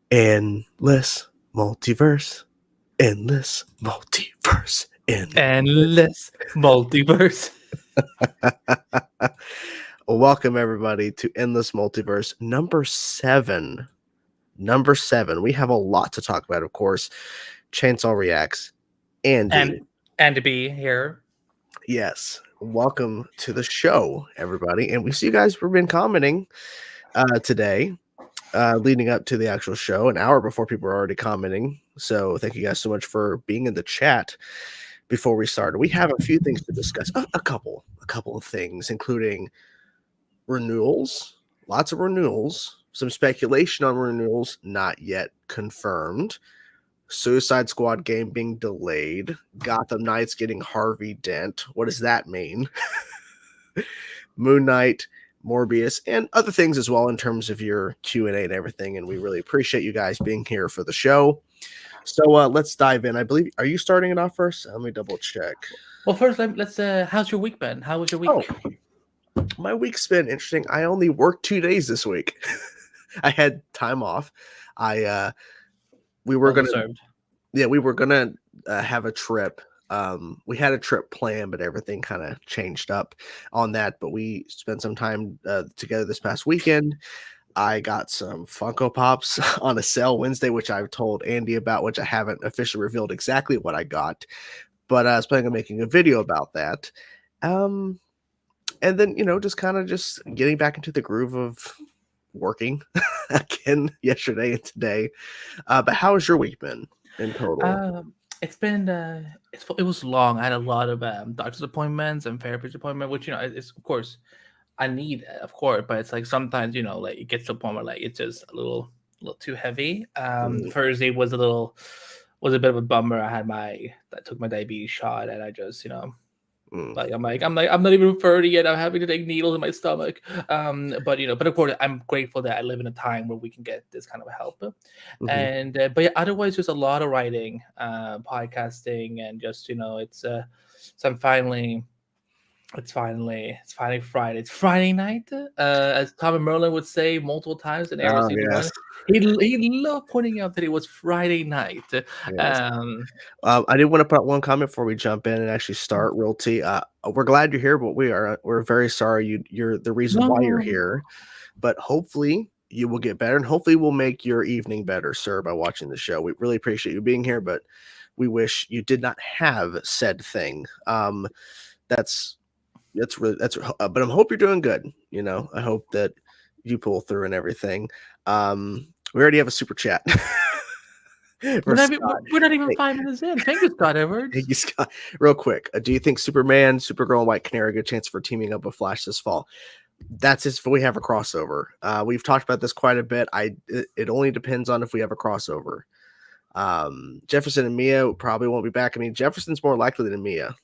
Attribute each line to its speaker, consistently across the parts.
Speaker 1: Endless multiverse. Endless multiverse.
Speaker 2: Endless multiverse.
Speaker 1: Welcome everybody to Endless Multiverse number 7. Number 7. We have a lot to talk about, of course. Chainsaw Reacts. Andy.
Speaker 2: And to be here.
Speaker 1: Yes. Welcome to the show, everybody. And we see you guys have been commenting today, leading up to the actual show, an hour before people are already commenting. So thank you guys so much for being in the chat. Before we start, we have a few things to discuss. A couple of things, including renewals, lots of renewals, some speculation on renewals not yet confirmed, Suicide Squad game being delayed, Gotham Knights getting Harvey Dent. What does that mean? Moon Knight, Morbius, and other things as well in terms of your Q&A and everything. And we really appreciate you guys being here for the show. So let's dive in. I believe, are you starting it off first? Let me double check.
Speaker 2: Well, first, let's. How's your week been? How was your week?
Speaker 1: Oh, my week's been interesting. I only worked 2 days this week. I had time off. We were gonna have a trip. We had a trip planned, but everything kind of changed up on that. But we spent some time together this past weekend. I got some Funko Pops on a sale Wednesday, which I've told Andy about, which I haven't officially revealed exactly what I got. But I was planning on making a video about that. And then, just kind of just getting back into the groove of working again yesterday and today. But how has your week been in total?
Speaker 2: It's been it was long. I had a lot of doctor's appointments and therapist appointment, which it's of course I need, of course, but it's like sometimes like it gets to a point where like it's just a little too heavy. Thursday was a bit of a bummer. I took my diabetes shot and I just like I'm not even 30 yet. I'm having to take needles in my stomach. But of course I'm grateful that I live in a time where we can get this kind of help. And but yeah, otherwise just a lot of writing, podcasting, and just so I'm finally. It's finally Friday. It's Friday night, as Tom and Merlin would say multiple times in every single one. He loved pointing out that it was Friday night.
Speaker 1: Yes. I did want to put one comment before we jump in and actually start. Realty. We're glad you're here, but we're very sorry you're the reason why you're here. But hopefully you will get better, and hopefully we'll make your evening better, sir, by watching the show. We really appreciate you being here, but we wish you did not have said thing. But I hope you're doing good. I hope that you pull through and everything. We already have a super chat.
Speaker 2: We're not even 5 minutes in. Thank you, Scott Edwards.
Speaker 1: Thank you, Scott. Real quick, do you think Superman, Supergirl, and White Canary get a chance for teaming up with Flash this fall? That's if we have a crossover. We've talked about this quite a bit. It only depends on if we have a crossover. Jefferson and Mia probably won't be back. I mean, Jefferson's more likely than Mia.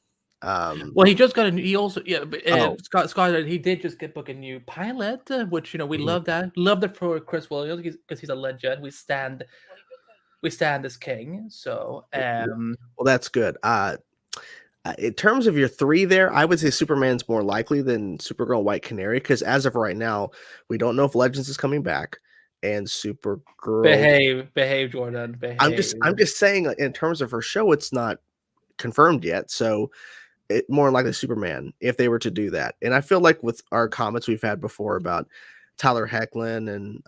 Speaker 2: Well, he just got Scott. He did just book a new pilot, which we love that for Chris Williams because he's a legend. We stand as king. So
Speaker 1: well, that's good. In terms of your 3 there, I would say Superman's more likely than Supergirl and White Canary, because as of right now, we don't know if Legends is coming back, and Supergirl
Speaker 2: behave Jordan. Behave.
Speaker 1: I'm just saying, in terms of her show, it's not confirmed yet, so it more likely Superman if they were to do that. And I feel like with our comments we've had before about Tyler Hoechlin and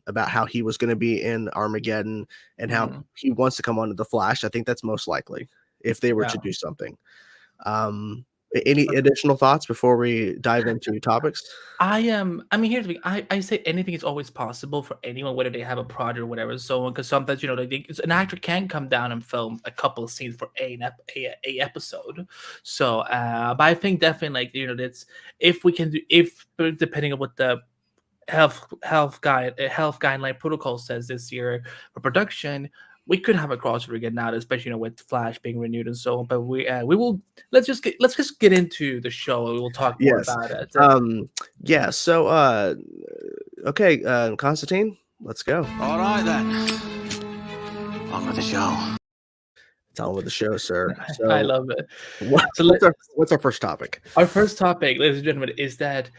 Speaker 1: about how he was going to be in Armageddon and how he wants to come onto the Flash, I think that's most likely if they were to do something. Any additional thoughts before we dive into topics?
Speaker 2: I mean, here's the thing. I say anything is always possible for anyone, whether they have a project or whatever. So because sometimes an actor can come down and film a couple of scenes for a episode. So but I think definitely that's if depending on what the health guideline protocol says this year for production, we could have a crossover again now, especially with Flash being renewed and so on. But we will let's just get into the show and we will talk more about it.
Speaker 1: So okay, Constantine, let's go.
Speaker 3: All right then, on with the show.
Speaker 1: It's on with the show, sir. So,
Speaker 2: I love it.
Speaker 1: What's our first topic?
Speaker 2: Our first topic, ladies and gentlemen, is that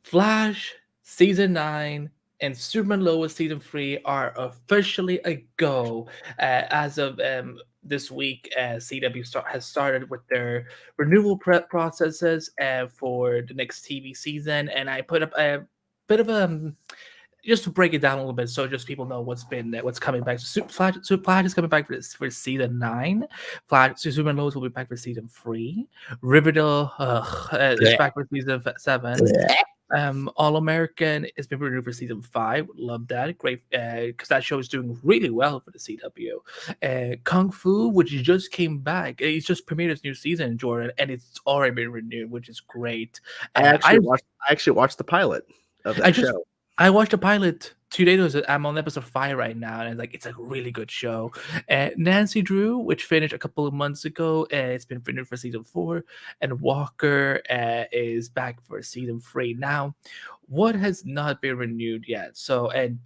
Speaker 2: Flash Season 9 and Superman Lois season 3 are officially a go. As of this week, CW has started with their renewal prep processes for the next TV season, and I put up a bit of a just to break it down a little bit, so just people know what's coming back. So Flash is coming back for season 9. Superman Lois will be back for season 3. Riverdale is back for season 7. All American has been renewed for season 5. Love that, great, because that show is doing really well for the CW. Kung Fu, which just came back, it's just premiered its new season, Jordan, and it's already been renewed, which is great.
Speaker 1: I actually watched the pilot of that show.
Speaker 2: I watched a pilot 2 days ago. I'm on episode 5 right now, and it's a really good show. Nancy Drew, which finished a couple of months ago, it's been renewed for season 4, and Walker is back for season 3. Now, what has not been renewed yet? So, and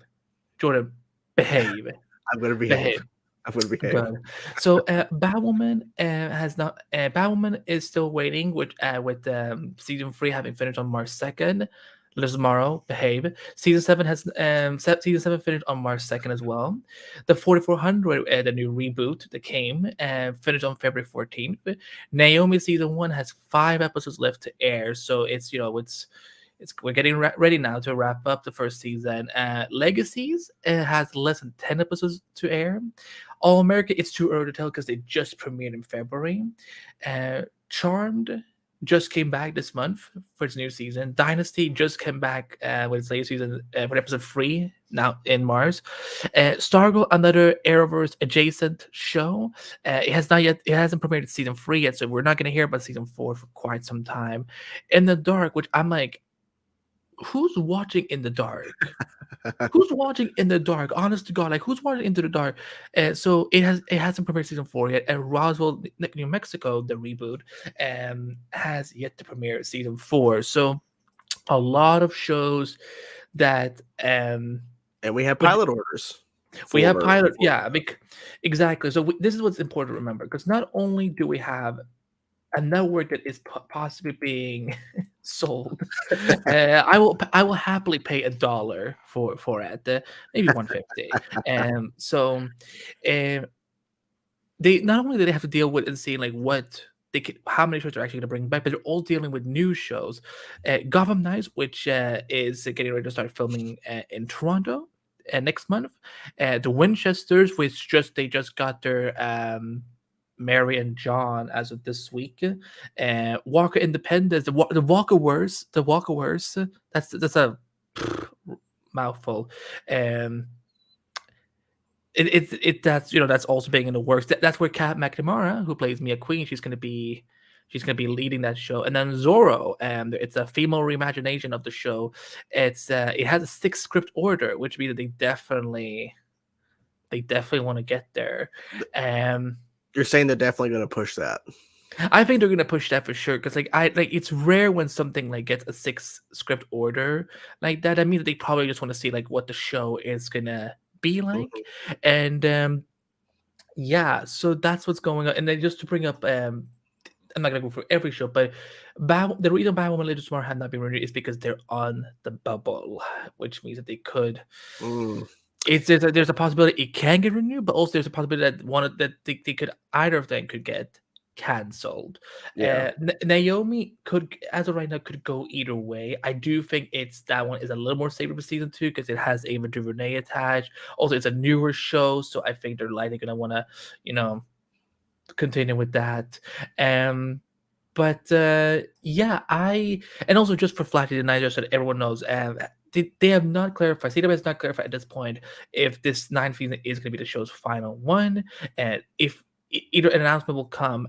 Speaker 2: Jordan, behave.
Speaker 1: I'm gonna behave. I'm gonna behave.
Speaker 2: Good. So, Batwoman has not. Batwoman is still waiting, with season 3 having finished on March 2nd. Tomorrow, behave. Season 7 has season 7 finished on March 2nd as well. The 4400, the new reboot that came, finished on February 14th. Naomi season 1 has 5 episodes left to air, so it's we're getting ready now to wrap up the first season. Legacies has less than 10 episodes to air. All America, it's too early to tell because they just premiered in February. Charmed just came back this month for its new season. Dynasty just came back with its latest season for episode 3 now in March. Stargirl, another Arrowverse adjacent show. It hasn't premiered season 3 yet, so we're not going to hear about season 4 for quite some time. In the Dark, which I'm like, who's watching In the Dark? Who's watching In the Dark? Honest to God, who's watching Into the Dark? So it hasn't premiered season 4 yet, and Roswell, New Mexico, the reboot, has yet to premiere season 4. So a lot of shows that
Speaker 1: and we have pilot orders.
Speaker 2: We have pilot, yeah, exactly. So this is what's important to remember, because not only do we have a network that is possibly being sold, I will happily pay $1 for it, maybe $1.50. So they not only do they have to deal with and seeing how many shows they're actually going to bring back, but they're all dealing with new shows. Gotham Knights, which is getting ready to start filming in Toronto next month. The Winchesters, which they just got their Mary and John as of this week. Walker Independence, the Walkerverse. That's a mouthful. That's also being in the works. That's where Kat McNamara, who plays Mia Queen, she's gonna be leading that show. And then Zorro, it's a female reimagination of the show. It has a 6 script order, which means that they definitely want to get there.
Speaker 1: You're saying they're definitely going to push that.
Speaker 2: I think they're going to push that for sure, because it's rare when something gets a 6 script order like that. I mean, they probably just want to see what the show is gonna be like. Mm-hmm. And yeah, so that's what's going on. And then just to bring up, I'm not gonna go for every show, but the reason Batwoman Legends Tomorrow had not been renewed is because they're on the bubble, which means that they could. There's a possibility it can get renewed, but also there's a possibility that they could, either of them could get canceled. Yeah. Naomi could, as of right now, could go either way. I do think that one is a little more safer for season 2 because it has Ava DuVernay attached. Also, it's a newer show, so I think they're likely gonna want to, continue with that. But yeah, and also just for Flat Tonight, just so that everyone knows, they have not clarified. CW has not clarified at this point if this 9th season is going to be the show's final one, and if either an announcement will come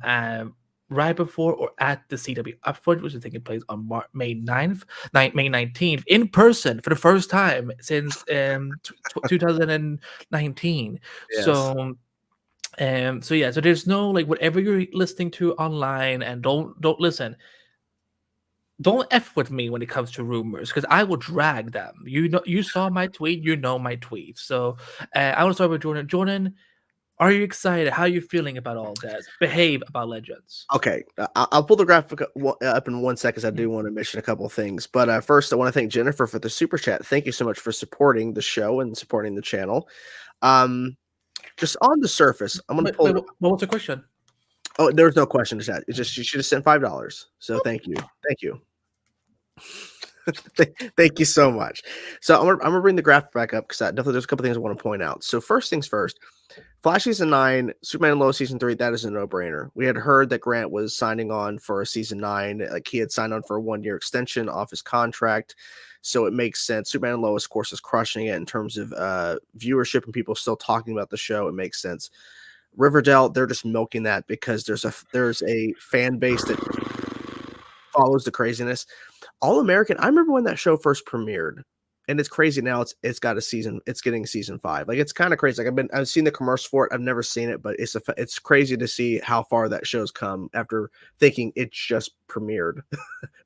Speaker 2: right before or at the CW Upfront, which is taking place on May 19th, in person for the first time since 2019. Yes. So yeah, so there's no whatever you're listening to online, and don't listen. Don't F with me when it comes to rumors, because I will drag them. You saw my tweet, my tweet. So I want to start with Jordan. Jordan, Are you excited? How are you feeling about all this? Behave about Legends.
Speaker 1: Okay, I'll pull the graphic up in 1 second. I do want to mention a couple of things, but first, I want to thank Jennifer for the super chat. Thank you so much for supporting the show and supporting the channel. Just on the surface, I'm going to pull.
Speaker 2: What was the question?
Speaker 1: Oh, there was no question to that. It's just you should have sent $5. So thank you. Thank you so much. So I'm gonna bring the graphic back up because definitely there's a couple things I want to point out. So first things first, Flash season 9, Superman and Lois season 3. That is a no-brainer. We had heard that Grant was signing on for a season 9, like he had signed on for a 1-year extension off his contract. So it makes sense. Superman and Lois, of course, is crushing it in terms of viewership and people still talking about the show. It makes sense. Riverdale, they're just milking that because there's a fan base that follows the craziness. All American, I remember when that show first premiered, and it's crazy now. It's got a season. It's getting season 5. Like it's kind of crazy. Like I've seen the commercial for it. I've never seen it, but it's crazy to see how far that show's come after thinking it's just premiered.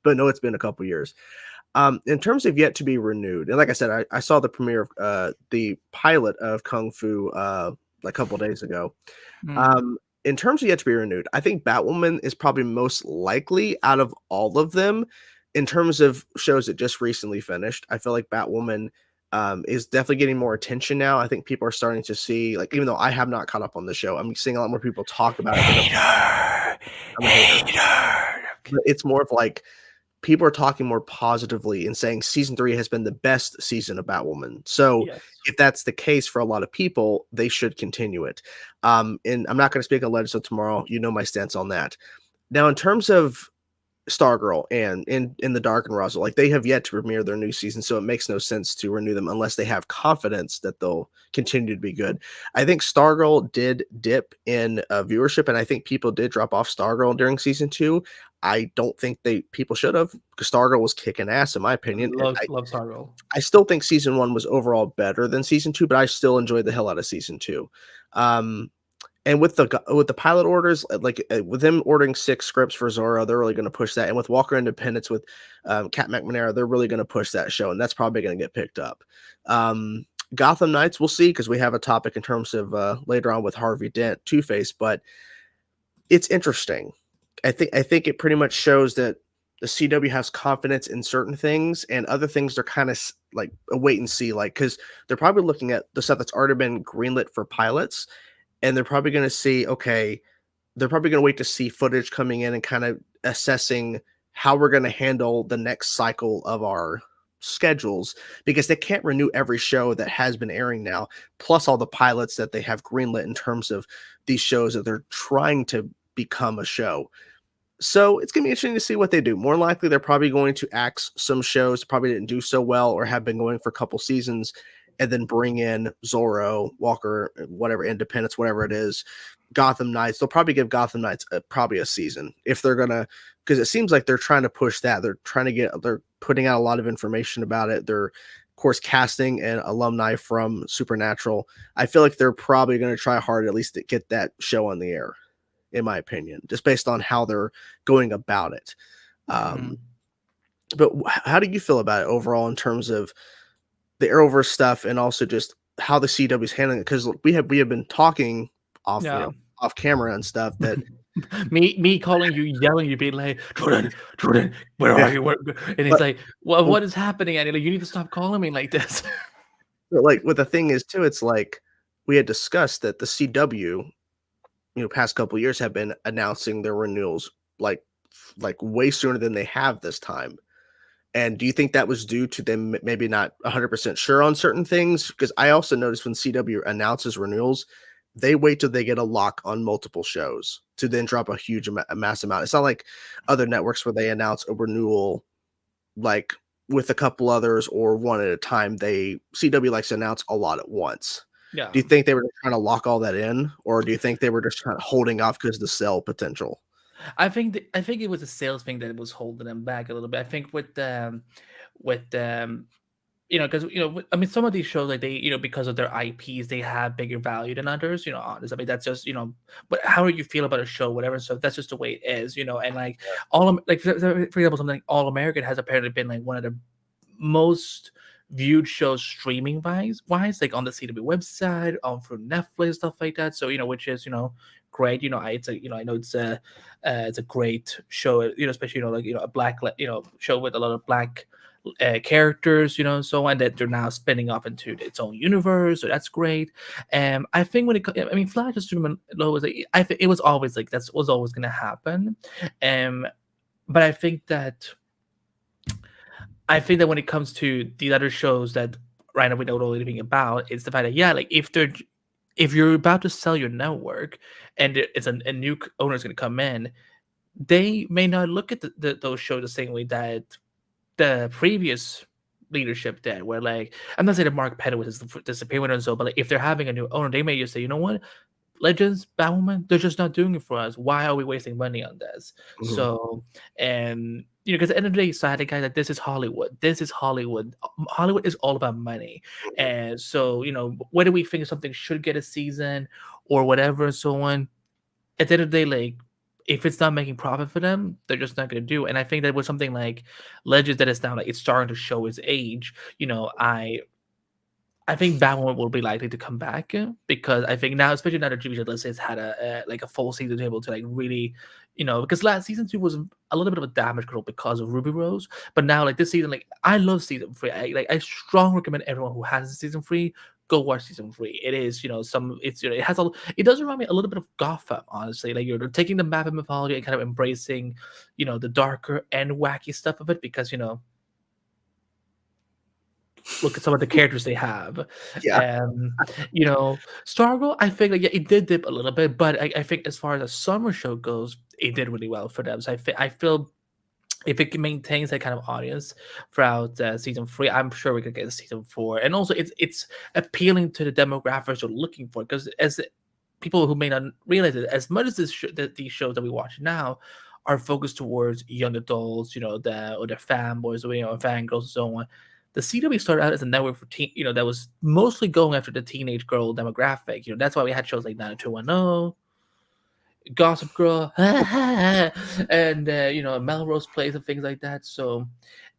Speaker 1: But no, it's been a couple years. In terms of yet to be renewed, and like I said, I saw the premiere of the pilot of Kung Fu a couple days ago. In terms of yet to be renewed, I think Batwoman is probably most likely out of all of them. In terms of shows that just recently finished, I feel like Batwoman is definitely getting more attention now. I think people are starting to see, like, even though I have not caught up on the show, I'm seeing a lot more people talk about it. I'm a hater. But it's more of like people are talking more positively and saying season 3 has been the best season of Batwoman. So if that's the case for a lot of people, they should continue it. And I'm not going to speak on Legends tomorrow. You know my stance on that. Now, in terms of Stargirl and in the Dark and Russell, like they have yet to premiere their new season, so it makes no sense to renew them unless they have confidence that they'll continue to be good. I think Stargirl did dip in viewership, and I think people did drop off Stargirl during season 2. I don't think people should have, because Stargirl was kicking ass in my opinion.
Speaker 2: Love Stargirl.
Speaker 1: I still think season 1 was overall better than season 2, but I still enjoyed the hell out of season 2. And with the pilot orders, with them ordering 6 scripts for Zorro, they're really going to push that. And with Walker Independence, with Kat McNamara, they're really going to push that show, and that's probably going to get picked up. Gotham Knights, we'll see, because we have a topic in terms of later on with Harvey Dent, Two-Face, but it's interesting. I think it pretty much shows that the CW has confidence in certain things, and other things they're kind of like a wait and see, like because they're probably looking at the stuff that's already been greenlit for pilots. And they're probably going to see, okay, they're probably going to wait to see footage coming in and kind of assessing how we're going to handle the next cycle of our schedules, because they can't renew every show that has been airing now, plus all the pilots that they have greenlit in terms of these shows that they're trying to become a show. So it's going to be interesting to see what they do. More likely, they're probably going to axe some shows probably didn't do so well or have been going for a couple seasons, and then bring in Zorro, Walker, whatever, Independence, whatever it is, Gotham Knights. They'll probably give Gotham Knights probably a season if they're going to, because it seems like they're trying to push that. They're putting out a lot of information about it. They're, of course, casting an alumni from Supernatural. I feel like they're probably going to try hard at least to get that show on the air, in my opinion, just based on how they're going about it. But how do you feel about it overall in terms of the Arrowverse stuff, and also just how the CW is handling it? Because we have been talking off camera and stuff that
Speaker 2: me calling you, yelling, you being like, Jordan, where are you? And he's like, well, what is happening? And like, you need to stop calling me like this.
Speaker 1: But like, what the thing is too, it's like we had discussed that the CW, past couple of years have been announcing their renewals like way sooner than they have this time. And do you think that was due to them maybe not 100% sure on certain things? Because I also noticed when CW announces renewals, they wait till they get a lock on multiple shows to then drop a huge mass amount. It's not like other networks where they announce a renewal like with a couple others or one at a time. CW likes to announce a lot at once.
Speaker 2: Yeah.
Speaker 1: Do you think they were trying to lock all that in, or do you think they were just kind of holding off because of the sell potential?
Speaker 2: I think it was a sales thing that was holding them back a little bit. I think with because I mean, some of these shows, like they, because of their IPs, they have bigger value than others. Honestly, I mean, that's just But how do you feel about a show, whatever? So that's just the way it is, And like for example, something like All American has apparently been like one of the most viewed shows streaming wise, like on the CW website, on for Netflix, stuff like that. So which is great. It's a I know it's a great show. Especially like a black show with a lot of black characters, so on, that they're now spinning off into its own universe. So that's great. I think when Flash is Lois, I think it was always like that was always going to happen. But I think that when it comes to these other shows that right now we don't know anything about, it's the fact that like if you're about to sell your network and it's a new owner is going to come in, they may not look at those shows the same way that the previous leadership did. Where like I'm not saying that Mark Pettit was disappearing and so, but like if they're having a new owner, they may just say, you know what, Legends, Batwoman, they're just not doing it for us. Why are we wasting money on this? So, and because at the end of the day, so I had a guy that this is Hollywood. This is Hollywood. Hollywood is all about money. And so, whether we think something should get a season or whatever and so on, at the end of the day, like if it's not making profit for them, they're just not going to do it. And I think that with something like Legends that is now like it's starting to show its age, I think Batwoman will be likely to come back because I think now, especially now that Attribution, let's say, it's had a full season to be able to like really, because last season 2 was a little bit of a damage control because of Ruby Rose, but now like this season, like I love season 3. I strongly recommend everyone who has season 3 go watch season 3. It is it has it does remind me a little bit of Gotham, honestly. Like you're taking the map of mythology and kind of embracing, the darker and wacky stuff of it because look at some of the characters they have. Stargirl, I think it did dip a little bit, but I think as far as a summer show goes, it did really well for them. So I feel if it maintains that kind of audience throughout season 3, I'm sure we could get a season 4. And also it's appealing to the demographics you're looking for, because as people who may not realize it, as much as these shows that we watch now are focused towards young adults, or their fanboys, or fangirls and so on, the CW started out as a network for that was mostly going after the teenage girl demographic. That's why we had shows like 90210, Gossip Girl, and Melrose Place and things like that. So,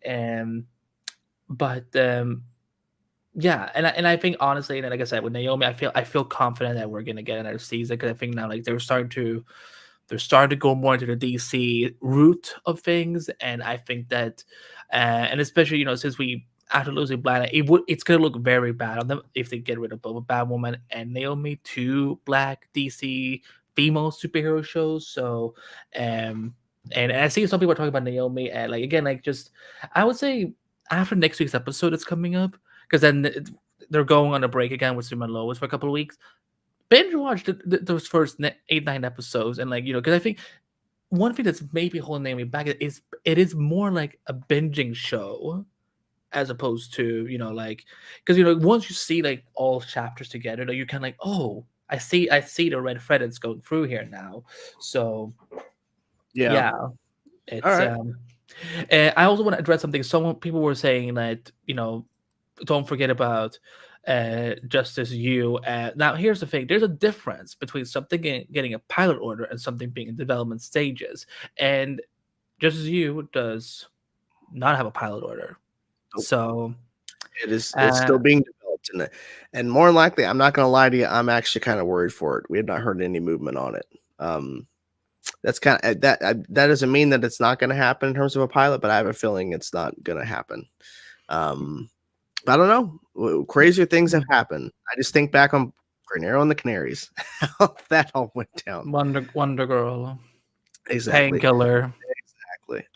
Speaker 2: yeah, and I think honestly, and like I said, with Naomi, I feel confident that we're gonna get another season, because I think now like they're starting to go more into the DC route of things, and I think that, and especially since after losing Black, it's gonna look very bad on them if they get rid of both Batwoman and Naomi, 2 black DC female superhero shows. So, and I see some people are talking about Naomi, and like again, like just I would say after next week's episode that's coming up, because then they're going on a break again with Superman Lois for a couple of weeks. Binge watch those first 8-9 episodes, and because I think one thing that's maybe holding Naomi back is it is more like a binging show, as opposed to because once you see like all chapters together, you kind of like, oh, I see the red thread that's going through here now. So yeah, it's
Speaker 1: right.
Speaker 2: And I also want to address something. People were saying that don't forget about Justice U. Now here's the thing: there's a difference between something getting a pilot order and something being in development stages, and Justice U does not have a pilot order. So
Speaker 1: it's still being developed, and more than likely, I'm not going to lie to you, I'm actually kind of worried for it. We have not heard any movement on it. That's kind of that doesn't mean that it's not going to happen in terms of a pilot, but I have a feeling it's not going to happen. I don't know. Crazier things have happened. I just think back on Green Arrow and the Canaries, how that all went down.
Speaker 2: Wonder Girl,
Speaker 1: exactly.
Speaker 2: Painkiller,
Speaker 1: exactly.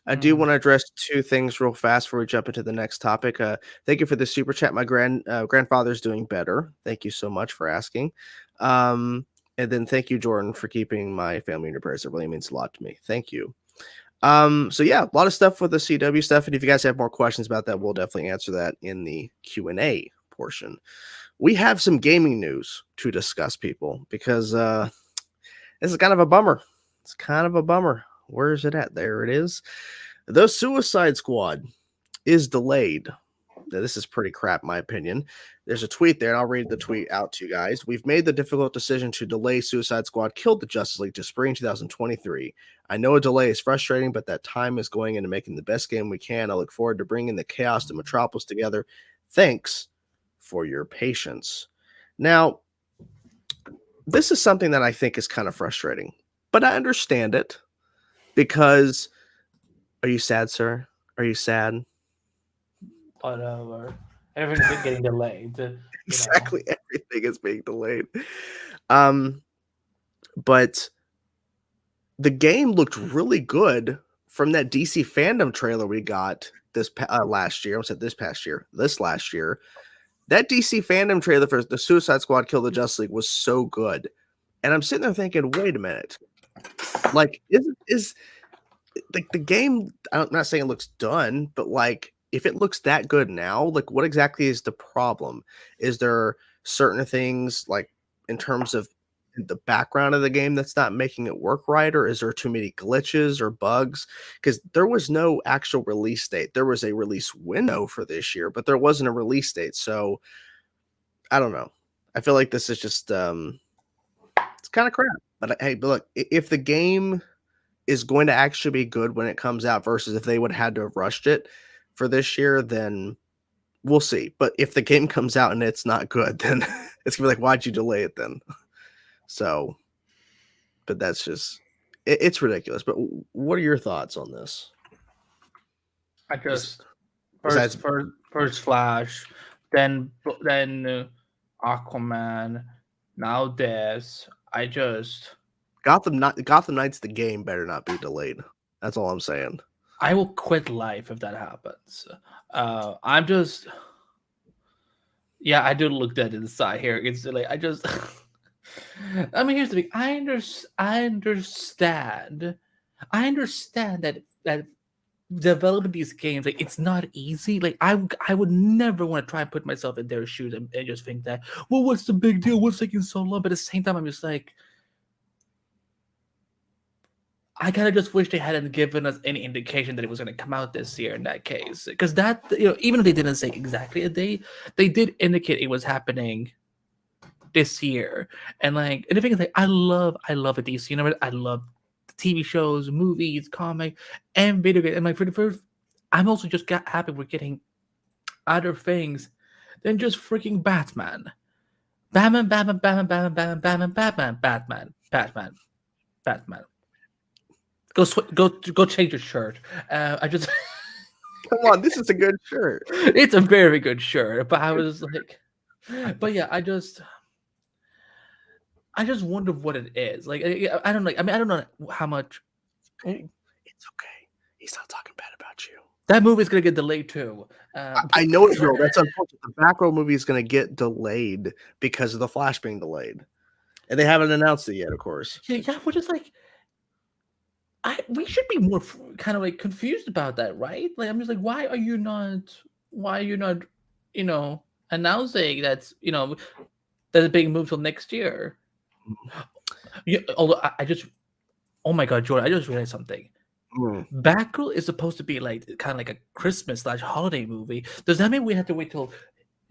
Speaker 1: I do want to address 2 things real fast before we jump into the next topic. Thank you for the super chat. My grandfather's doing better. Thank you so much for asking. And then thank you, Jordan, for keeping my family in your prayers. It really means a lot to me. Thank you. So yeah, a lot of stuff with the CW stuff. And if you guys have more questions about that, we'll definitely answer that in the Q&A portion. We have some gaming news to discuss, people, because this is kind of a bummer. It's kind of a bummer. Where is it at? There it is. The Suicide Squad is delayed This is pretty crap, in my opinion. There's a tweet there, and I'll read the tweet out to you guys. We've made the difficult decision to delay Suicide Squad Killed the Justice League to spring 2023. I know a delay is frustrating, but that time is going into making the best game we can. I look forward to bringing the Chaos to Metropolis together. Thanks for your patience. Now, this is something that I think is kind of frustrating, but I understand it because, are you sad, sir? Are you sad?
Speaker 2: Whatever. Everything's getting delayed.
Speaker 1: Exactly, everything is being delayed. But the game looked really good from that DC fandom trailer we got this last year. I said this last year. That DC fandom trailer for the Suicide Squad Kill the Justice League was so good. And I'm sitting there thinking, wait a minute. Like, is like the game, I'm not saying it looks done, but like if it looks that good now, like what exactly is the problem? Is there certain things like in terms of the background of the game that's not making it work right, or is there too many glitches or bugs? Because there was no actual release date. There was a release window for this year, but there wasn't a release date. So I don't know. I feel like this is just it's kind of crap. But hey, but look, if the game is going to actually be good when it comes out versus if they would have had to have rushed it for this year, then we'll see. But if the game comes out and it's not good, then it's gonna be like, why'd you delay it then? So, but that's just it's ridiculous. But what are your thoughts on this?
Speaker 2: I just first Flash, then Aquaman, now this. I just
Speaker 1: Gotham Knights the game better not be delayed. That's all I'm saying.
Speaker 2: I will quit life if that happens. I'm just I do look dead inside here. It's like I just I mean, here's the thing. I understand that developing these games, like it's not easy. Like I would never want to try and put myself in their shoes and just think that, well, what's the big deal? What's taking so long? But at the same time, I'm just like, I kind of just wish they hadn't given us any indication that it was going to come out this year in that case. Because that, even if they didn't say exactly a date, they did indicate it was happening this year. And like, and the thing is, like, I love the DC universe. I love the TV shows, movies, comic, and video games. And like, for the first, I'm also just happy we're getting other things than just freaking Batman. Batman. Go change your shirt. I just
Speaker 1: come on, this is a good shirt.
Speaker 2: It's a very good shirt, but I was like, but yeah, I just wonder what it is. Like, I don't like. I mean, I don't know how much.
Speaker 1: It's okay. He's not talking bad about you.
Speaker 2: That movie's gonna get delayed tue.
Speaker 1: I know it will. That's unfortunate. The Batgirl movie is gonna get delayed because of the Flash being delayed, and they haven't announced it yet. Of course.
Speaker 2: Yeah, we're just like, we should be more kind of like confused about that, right? Like, I'm just like, why are you not, announcing that's a big move till next year? Yeah, although oh my God, Jordan, I just realized something. Batgirl is supposed to be like kind of like a Christmas/holiday movie. Does that mean we have to wait till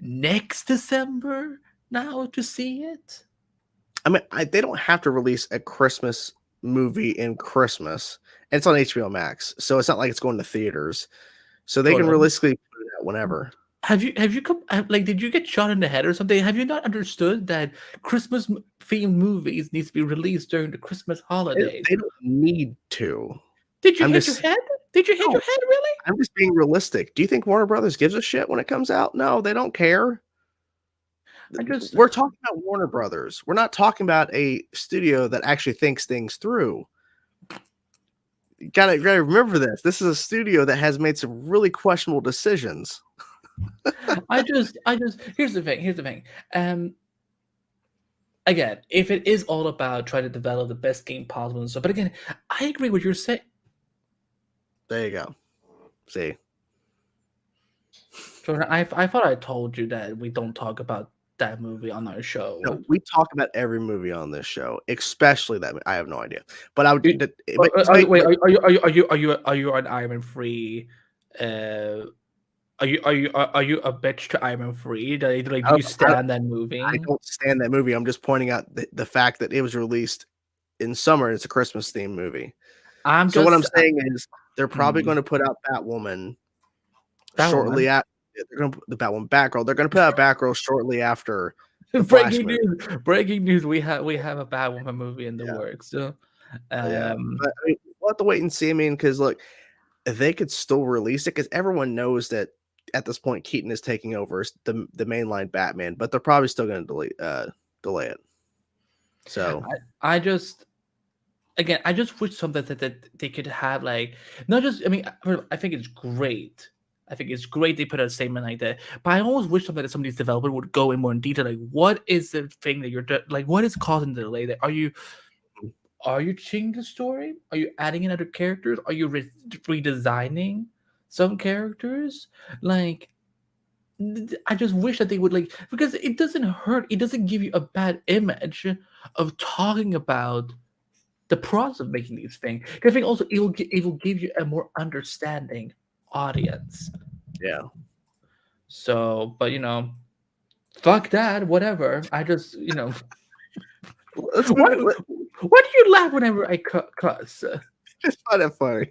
Speaker 2: next December now to see it?
Speaker 1: I mean, they don't have to release a Christmas movie in Christmas, and it's on HBO Max, so it's not like it's going to theaters. So they can realistically put it out whenever.
Speaker 2: Have you like, did you get shot in the head or something? Have you not understood that Christmas themed movies needs to be released during the Christmas holidays?
Speaker 1: They don't need to.
Speaker 2: Did you hit your head? Did you hit your head, really?
Speaker 1: I'm just being realistic. Do you think Warner Brothers gives a shit when it comes out? No, they don't care. We're talking about Warner Brothers. We're not talking about a studio that actually thinks things through. You gotta remember this. This is a studio that has made some really questionable decisions.
Speaker 2: Here's the thing. Again, if it is all about trying to develop the best game possible and stuff, but again, I agree with what you're saying.
Speaker 1: There you go. See,
Speaker 2: Jordan, I thought I told you that we don't talk about that movie on our show.
Speaker 1: No, we talk about every movie on this show, especially that. I have no idea, but I would.
Speaker 2: Wait, are you an Iron Man free are you a bitch to Iron Man 3? Like, do
Speaker 1: I,
Speaker 2: you stand that movie?
Speaker 1: I don't stand that movie. I'm just pointing out the fact that it was released in summer. And it's a Christmas themed movie.
Speaker 2: I'm
Speaker 1: So what I'm
Speaker 2: just
Speaker 1: saying is they're probably
Speaker 2: mm,
Speaker 1: going to put out Batwoman
Speaker 2: Batwoman.
Speaker 1: shortly after. They're going to put the Batwoman Batgirl. They're going to put out Batgirl shortly after the Flash
Speaker 2: Breaking
Speaker 1: movie.
Speaker 2: news! Breaking news! We have a Batwoman movie in the
Speaker 1: Yeah.
Speaker 2: works. So,
Speaker 1: Yeah, but I mean, we'll have to wait and see. I mean, because look, they could still release it because everyone knows that at this point Keaton is taking over as the mainline Batman, but they're probably still going to delay it. So
Speaker 2: I just again, I just wish something that they could have like not just. I mean, I think it's great. I think it's great they put out a statement like that. But I almost wish something that some of these developers would go in more in detail. Like, what is the thing that like? What is causing the delay? That are you changing the story? Are you adding in other characters? Are you redesigning some characters? Like, I just wish that they would like because it doesn't hurt. It doesn't give you a bad image of talking about the process of making these things. I think also it will give you a more understanding audience.
Speaker 1: yeah,
Speaker 2: So, but fuck that. Whatever. I just
Speaker 1: let's
Speaker 2: why,
Speaker 1: move it.
Speaker 2: why do you laugh whenever I cuss?
Speaker 1: Just find it funny.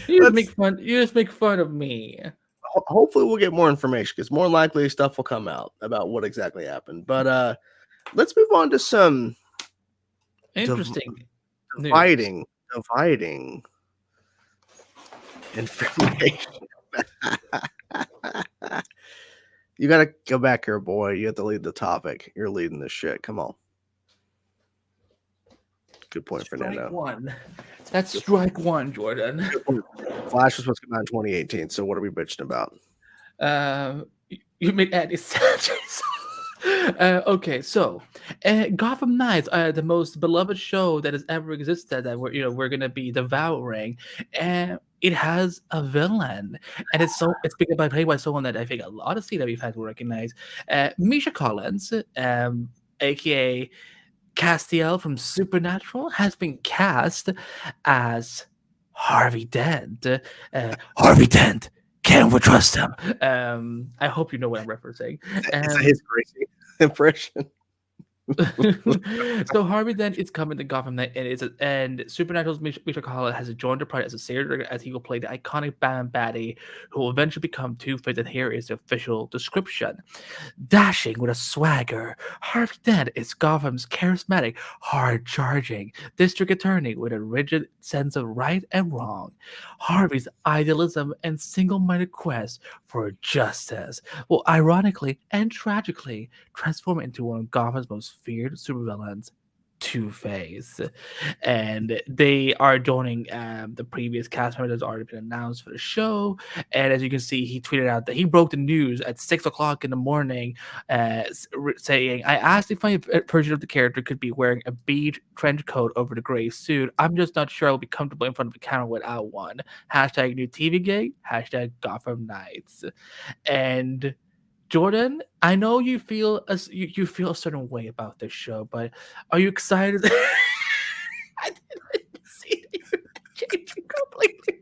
Speaker 2: You just make fun. You just make fun of me.
Speaker 1: Hopefully, we'll get more information because more likely stuff will come out about what exactly happened. But let's move on to some
Speaker 2: Interesting.
Speaker 1: dividing information. You got to go back here, boy. You have to lead the topic. You're leading this shit. Come on. Good point, Fernando.
Speaker 2: One. That's strike one, Jordan.
Speaker 1: Flash was supposed to come out in 2018. So what are we bitching about?
Speaker 2: You made Andy Sanchez. Okay, so Gotham Knights, the most beloved show that has ever existed, that we're gonna be devouring, and it has a villain, and it's played by someone that I think a lot of CW fans will recognize, Misha Collins, aka Castiel from Supernatural, has been cast as Harvey Dent. Harvey Dent. Can we trust him? I hope you know what I'm referencing.
Speaker 1: Is that his Gracie impression?
Speaker 2: So Harvey Dent is coming to Gotham Knight, and Supernatural's Misha Collins has joined the project as a series as he will play the iconic Batman baddie who will eventually become Two-Face, and here is the official description. Dashing with a swagger, Harvey Dent is Gotham's charismatic, hard-charging district attorney with a rigid sense of right and wrong. Harvey's idealism and single-minded quest for justice will ironically and tragically transform into one of Gotham's most feared supervillains, Two-Face. And they are joining the previous cast member that's already been announced for the show. And as you can see, he tweeted out that he broke the news at 6 o'clock in the morning, saying, "I asked if my version of the character could be wearing a beige trench coat over the gray suit. I'm just not sure I'll be comfortable in front of the camera without one. Hashtag new TV gig, hashtag Gotham Knights." And Jordan, I know you feel you feel a certain way about this show, but are you excited? I didn't see that you changing completely.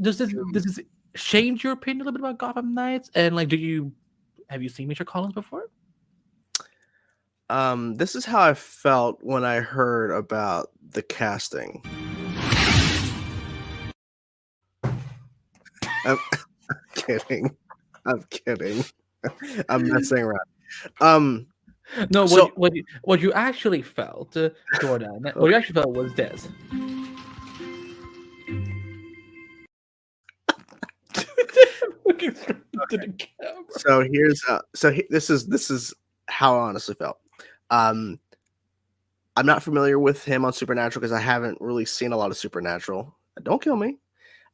Speaker 2: Does this change your opinion a little bit about Gotham Knights? And like, have you seen Misha Collins before?
Speaker 1: This is how I felt when I heard about the casting. I'm kidding. I'm messing around.
Speaker 2: No,
Speaker 1: so-
Speaker 2: what you actually felt, Jordan, what you actually felt was this. Looking straight into the camera.
Speaker 1: So this is how I honestly felt. I'm not familiar with him on Supernatural because I haven't really seen a lot of Supernatural. Don't kill me.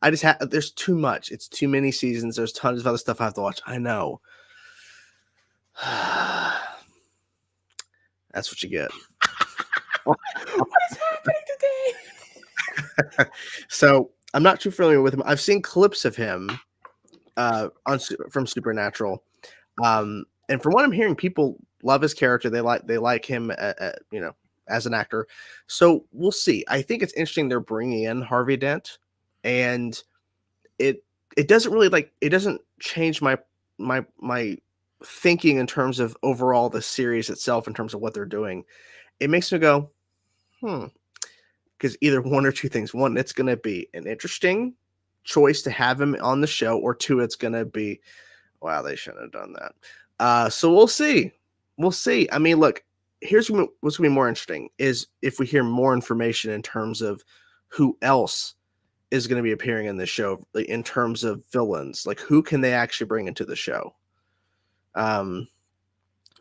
Speaker 1: I just there's too much. It's too many seasons. There's tons of other stuff I have to watch. I know. That's what you get.
Speaker 2: What is happening today?
Speaker 1: So I'm not too familiar with him. I've seen clips of him from Supernatural, and from what I'm hearing, people love his character. They like him, as an actor. So we'll see. I think it's interesting they're bringing in Harvey Dent, and it doesn't really it doesn't change my thinking in terms of overall the series itself in terms of what they're doing. It makes me go, because either one or two things. One, it's going to be an interesting choice to have him on the show, or two, it's going to be, wow, they shouldn't have done that. So we'll see. We'll see. I mean, look, here's what's going to be more interesting is if we hear more information in terms of who else is going to be appearing in this show in terms of villains. Like, who can they actually bring into the show?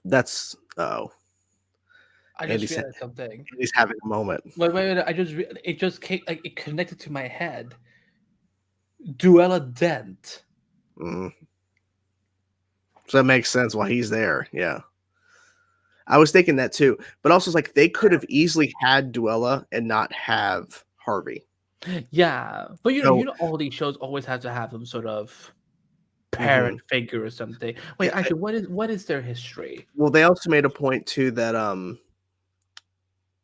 Speaker 1: That's
Speaker 2: I
Speaker 1: Andy's,
Speaker 2: just realized something.
Speaker 1: Andy's having a moment.
Speaker 2: Wait. It just came, like, it connected to my head. Duella Dent.
Speaker 1: So that makes sense why he's there. Yeah. I was thinking that too. But also, it's like they could have easily had Duella and not have Harvey.
Speaker 2: Yeah. But you know, all these shows always have to have some sort of parent figure or something. Wait,
Speaker 1: Yeah,
Speaker 2: actually, what is their history?
Speaker 1: Well, they also made a point too that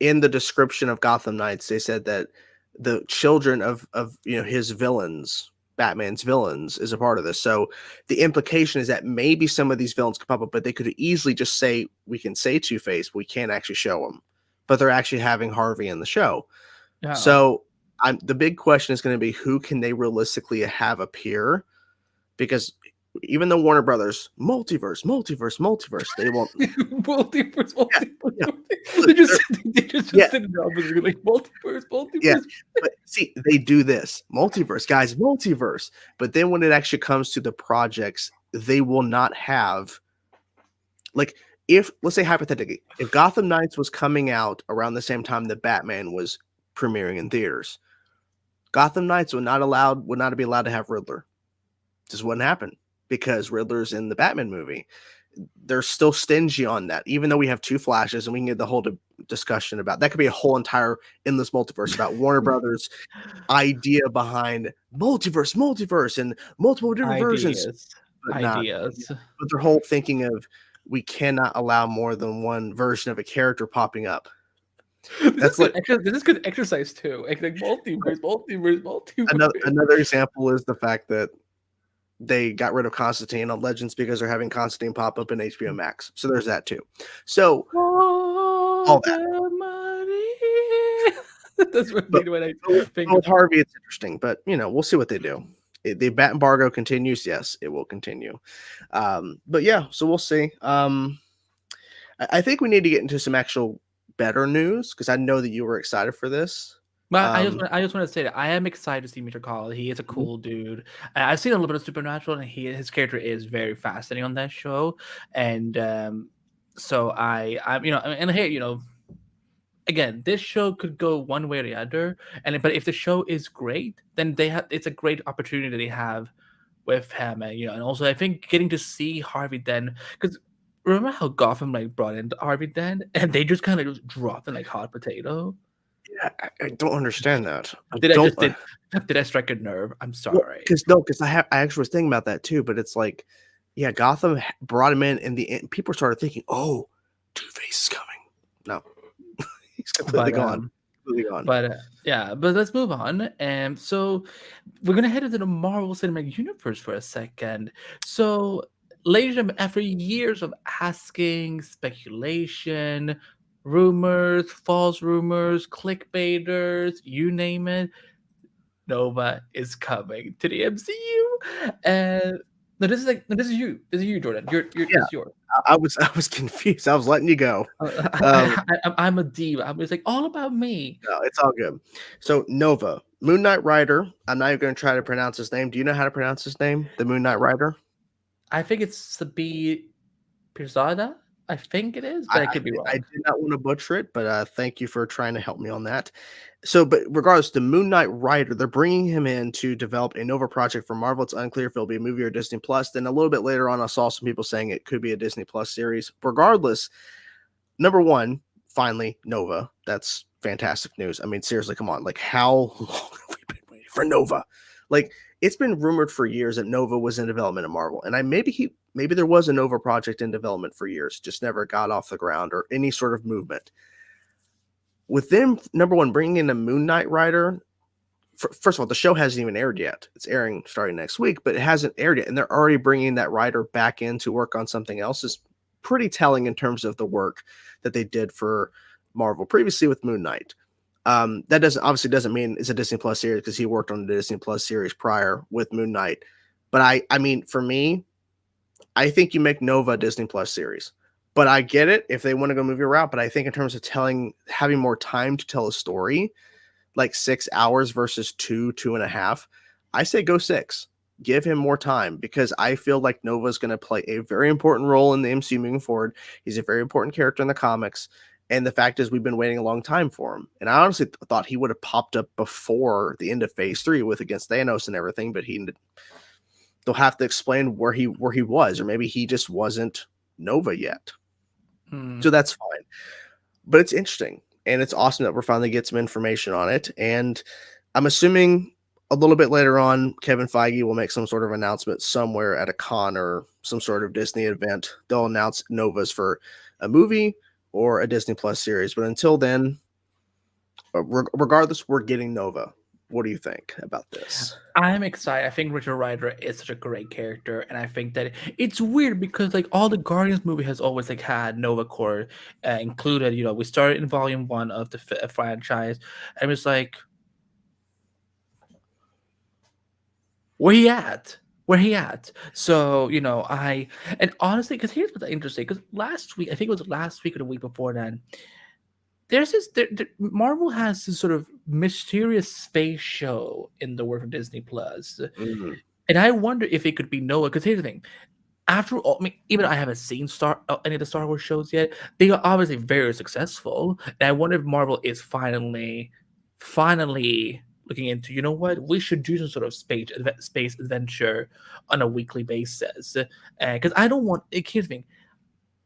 Speaker 1: in the description of Gotham Knights, they said that the children of his villains, Batman's villains, is a part of this. So the implication is that maybe some of these villains could pop up, but they could easily just say, we can say Two-Face, but we can't actually show them. But they're actually having Harvey in the show. Yeah. So the big question is going to be, who can they realistically have appear? Because even though Warner Brothers, multiverse, they won't.
Speaker 2: multiverse.
Speaker 1: Yeah.
Speaker 2: They just sit in the office like multiverse.
Speaker 1: Yeah, but see, they do this multiverse, guys, multiverse. But then when it actually comes to the projects, they will not have, like, if, let's say hypothetically, if Gotham Knights was coming out around the same time that Batman was premiering in theaters, Gotham Knights would not be allowed to have Riddler. Just wouldn't happen. Because Riddler's in the Batman movie. They're still stingy on that, even though we have two Flashes, and we can get the whole discussion about that. Could be a whole entire endless multiverse about Warner Brothers' idea behind multiverse, and multiple different versions. But their whole thinking of, we cannot allow more than one version of a character popping up.
Speaker 2: This is good exercise too. Like multiverse.
Speaker 1: Another example is the fact that they got rid of Constantine on Legends because they're having Constantine pop up in HBO Max. So there's that too. So all that.
Speaker 2: That's what I think.
Speaker 1: With Harvey, it's interesting, but we'll see what they do. The bat embargo continues. Yes, it will continue. But yeah, so we'll see. I think we need to get into some actual better news, because I know that you were excited for this.
Speaker 2: But I just want to say that I am excited to see Misha. He is a cool dude. I've seen a little bit of Supernatural, and his character is very fascinating on that show. And so I'm and hey, again, this show could go one way or the other. But if the show is great, then it's a great opportunity that they have with him. And also I think getting to see Harvey Dent, because remember how Gotham brought in Harvey Dent, and they just kind of just dropped in hot potato.
Speaker 1: Yeah, I don't understand that.
Speaker 2: Did I strike a nerve? I'm sorry.
Speaker 1: Because I actually was thinking about that too. But it's like, yeah, Gotham brought him in, and people started thinking, oh, Two-Face is coming. No, he's completely gone.
Speaker 2: But let's move on. And so we're gonna head into the Marvel Cinematic Universe for a second. So, ladies and gentlemen, after years of asking, speculation, rumors, false rumors, clickbaiters, you name it, Nova is coming to the MCU. And this is you, Jordan. It's yours.
Speaker 1: I was confused. I was letting you go.
Speaker 2: I'm a diva. I was like, all about me.
Speaker 1: No, it's all good. So Nova, Moon Knight Rider. I'm not even going to try to pronounce his name. Do you know how to pronounce his name? The Moon Knight Rider.
Speaker 2: I think it's Sabi Pirzada. I think it is, but I could be wrong.
Speaker 1: I did not want to butcher it, but thank you for trying to help me on that. So, but regardless, the Moon Knight Rider, they're bringing him in to develop a Nova project for Marvel. It's unclear if it'll be a movie or Disney Plus. Then a little bit later on, I saw some people saying it could be a Disney Plus series. Regardless, number one, finally, Nova. That's fantastic news. I mean, seriously, come on. Like, how long have we been waiting for Nova? Like, it's been rumored for years that Nova was in development at Marvel, and maybe there was a Nova project in development for years, just never got off the ground or any sort of movement. With them, number one, bringing in a Moon Knight Rider, first of all, the show hasn't even aired yet. It's airing starting next week, but it hasn't aired yet, and they're already bringing that writer back in to work on something else. Is pretty telling in terms of the work that they did for Marvel previously with Moon Knight. That doesn't mean it's a Disney Plus series because he worked on the Disney Plus series prior with Moon Knight. But I mean, for me, I think you make Nova a Disney Plus series. But I get it if they want to go movie route. But I think in terms of having more time to tell a story, like 6 hours versus 2.5, I say go 6. Give him more time because I feel like Nova is going to play a very important role in the MCU moving forward. He's a very important character in the comics. And the fact is we've been waiting a long time for him. And I honestly thought he would have popped up before the end of phase 3 with against Thanos and everything, but they'll have to explain where he was, or maybe he just wasn't Nova yet. So that's fine. But it's interesting. And it's awesome that we're finally getting some information on it. And I'm assuming a little bit later on, Kevin Feige will make some sort of announcement somewhere at a con or some sort of Disney event. They'll announce Novas for a movie or a Disney Plus series. But until then, regardless, we're getting Nova. What do you think about this?
Speaker 2: I'm excited. I think Richard Rider is such a great character, and I think that it's weird because like all the Guardians movie has always like had Nova Corps included. You know, we started in Volume 1 of the franchise, and it's like, where he at? Where he at? So you know, and honestly, because here's what's interesting. Because last week, I think it was last week or the week before then, there's this Marvel has this sort of mysterious space show in the world of Disney Plus, and I wonder if it could be Noah. Because here's the thing: after all, I mean, even though I haven't seen any of the Star Wars shows yet, they are obviously very successful, and I wonder if Marvel is finally looking into, you know what, we should do some sort of space adventure on a weekly basis. Because I don't want. Here's the thing: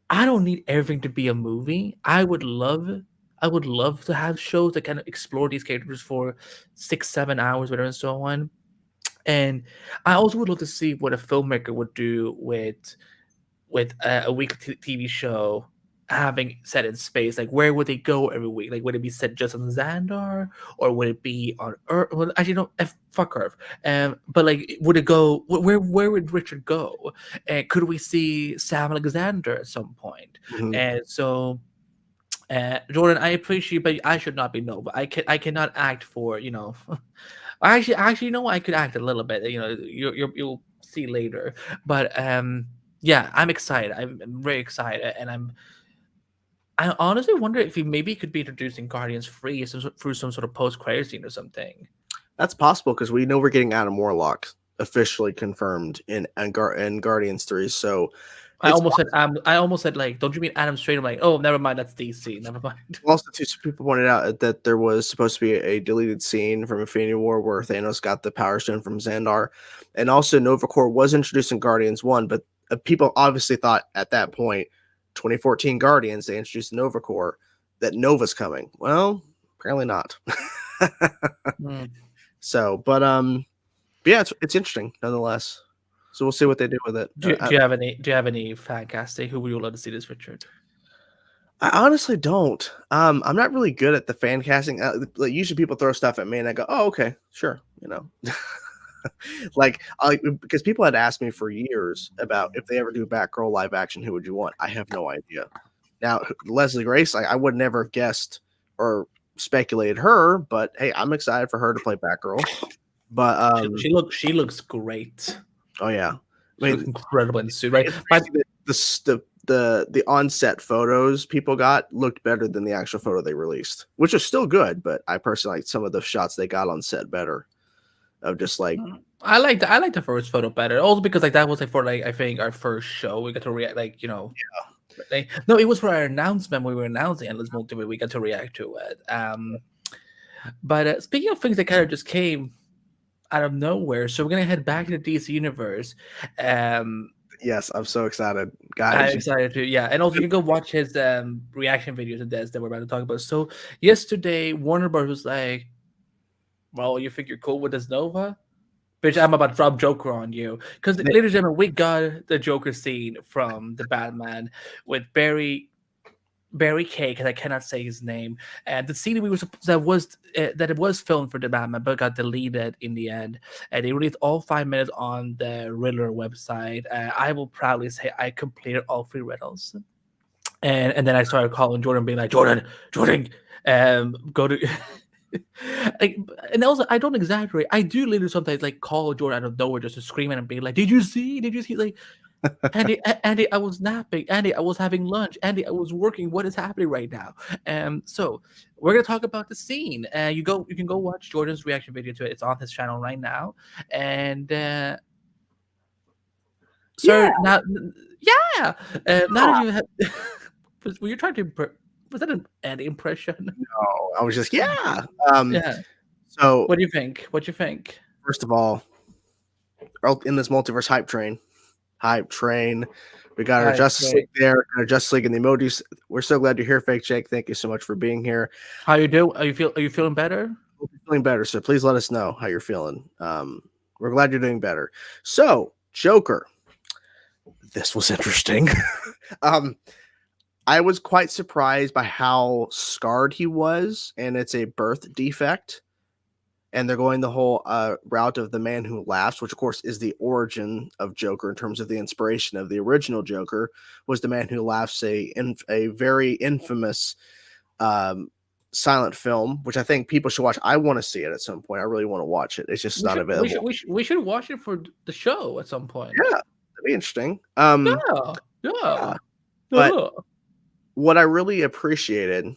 Speaker 2: I don't need everything to be a movie. I would love to have shows that kind of explore these characters for 6-7 hours, whatever, and so on. And I also would love to see what a filmmaker would do with a weekly TV show having set in space. Like, where would they go every week? Like, would it be set just on Xandar, or would it be on Earth? Well, actually, no, fuck Earth. But like, would it go? Where would Richard go? And could we see Sam Alexander at some point? And so. Jordan, I appreciate, but I should not be Nova. I cannot act for, you know. actually, you know what? I could act a little bit. You know, you'll see later. But yeah, I'm excited. I'm very excited, and I honestly wonder if he maybe could be introducing Guardians through some sort of post-credit scene or something.
Speaker 1: That's possible because we know we're getting Adam Warlock officially confirmed in Guardians 3. So.
Speaker 2: I almost said like, don't you mean Adam Strange? I'm like, oh, never mind, that's DC. Never mind.
Speaker 1: Also, too, some people pointed out that there was supposed to be a deleted scene from Infinity War where Thanos got the Power Stone from Xandar, and also Nova Corps was introduced in Guardians 1, but people obviously thought at that point, 2014 Guardians, they introduced Nova Corps, that Nova's coming. Well, apparently not. So, but yeah, it's interesting nonetheless. So we'll see what they do with it.
Speaker 2: Do you have any fan casting? Who would you love to see this, Richard?
Speaker 1: I honestly don't. I'm not really good at the fan casting. Usually people throw stuff at me and I go, "Oh, okay, sure," you know. Because people had asked me for years about if they ever do Batgirl live action, who would you want? I have no idea. Now, Leslie Grace, I would never have guessed or speculated her, but hey, I'm excited for her to play Batgirl. But
Speaker 2: she looks great.
Speaker 1: Oh yeah, I mean,
Speaker 2: incredible in suit, right?
Speaker 1: The on-set photos people got looked better than the actual photo they released, which is still good. But I personally like some of the shots they got on set better. Of just like
Speaker 2: I like the first photo better, also because like that was like for like I think our first show we got to react, like, you know. Yeah. No, it was for our announcement. We were announcing Endless Multiverse. We got to react to it. But speaking of things that kind of just came out of nowhere, so we're gonna head back to the DC universe.
Speaker 1: Yes, I'm so excited, guys.
Speaker 2: I'm excited too. Yeah, and also you can go watch his reaction videos to this that we're about to talk about. So yesterday, Warner Bros. Was like, "Well, you think you're cool with this Nova? Bitch, I'm about to drop Joker on you." Because, ladies and gentlemen, we got the Joker scene from the Batman with Barry Barry K, because I cannot say his name, and the scene that it was filmed for the Batman, but got deleted in the end, and they released all 5 minutes on the Riddler website. I will proudly say I completed all 3 riddles, and then I started calling Jordan, being like, Jordan, go to. Like, and also I don't exaggerate. I do literally sometimes like call Jordan out of nowhere just to scream at him, being like, "Did you see? Did you see?" Like, Andy, I was napping. Andy, I was having lunch. Andy, I was working. What is happening right now? So we're gonna talk about the scene. You can go watch Jordan's reaction video to it. It's on his channel right now. And sir, now, yeah. Now that you have, were you trying to? Was that an Andy impression?
Speaker 1: No, I was just yeah.
Speaker 2: Yeah.
Speaker 1: So
Speaker 2: What do you think? What do you think?
Speaker 1: first of all, in this multiverse hype train, we got our Justice League there, our Justice League and the emojis. We're so glad you're here, Fake Jake. Thank you so much for being here.
Speaker 2: How you do? Are you feeling better?
Speaker 1: Hope you're feeling better, so please let us know how you're feeling. We're glad you're doing better. So, Joker. This was interesting. I was quite surprised by how scarred he was, and it's a birth defect. And they're going the whole route of the man who laughs, which of course is the origin of Joker in terms of the inspiration of the original Joker, was the man who laughs, a very infamous silent film, which I think people should watch. I want to see it at some point. I really want to watch it. It's just not available.
Speaker 2: We should watch it for the show at some point.
Speaker 1: Yeah, that'd be interesting.
Speaker 2: Yeah.
Speaker 1: But what I really appreciated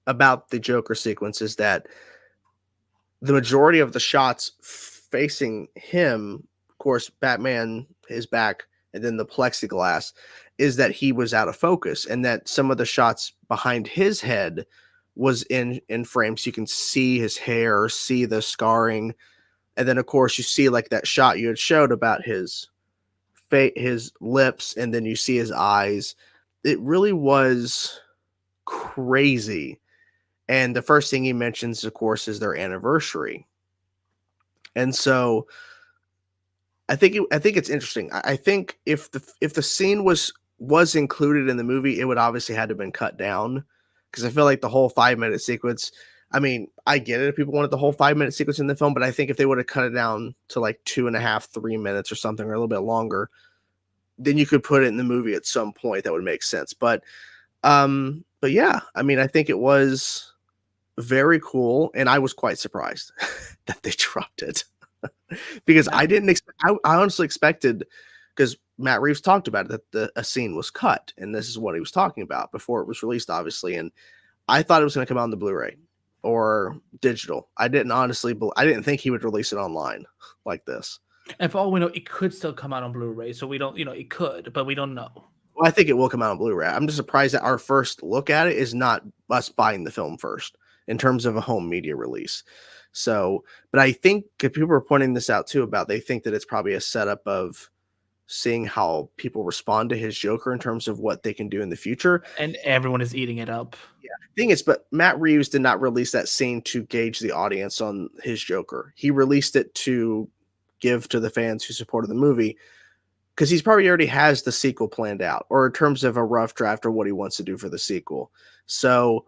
Speaker 1: about the Joker sequence is that the majority of the shots facing him, of course, Batman is back, and then the plexiglass, is that he was out of focus, and that some of the shots behind his head was in frame, so you can see his hair, see the scarring, and then of course you see like that shot you had showed about his face, his lips, and then you see his eyes. It really was crazy. And the first thing he mentions, of course, is their anniversary. And so I think it's interesting. I think if the scene was included in the movie, it would obviously had to have been cut down, because I feel like the whole 5-minute sequence, I mean, I get it if people wanted the whole 5-minute sequence in the film, but I think if they would have cut it down to like 2.5, 3 minutes or something, or a little bit longer, then you could put it in the movie at some point. That would make sense. But yeah, I mean, I think it was very cool, and I was quite surprised that they dropped it because I didn't expect. I honestly expected, because Matt Reeves talked about it, that a scene was cut, and this is what he was talking about before it was released, obviously. And I thought it was going to come out on the Blu-ray or digital. I didn't think he would release it online like this.
Speaker 2: And for all we know, it could still come out on Blu-ray, so we don't, it could, but we don't know.
Speaker 1: Well, I think it will come out on Blu-ray. I'm just surprised that our first look at it is not us buying the film first in terms of a home media release. So, but I think people are pointing this out too, about they think that it's probably a setup of seeing how people respond to his Joker in terms of what they can do in the future.
Speaker 2: And everyone is eating it up.
Speaker 1: Yeah. The thing is, but Matt Reeves did not release that scene to gauge the audience on his Joker. He released it to give to the fans who supported the movie, because he's probably already has the sequel planned out, or in terms of a rough draft or what he wants to do for the sequel. So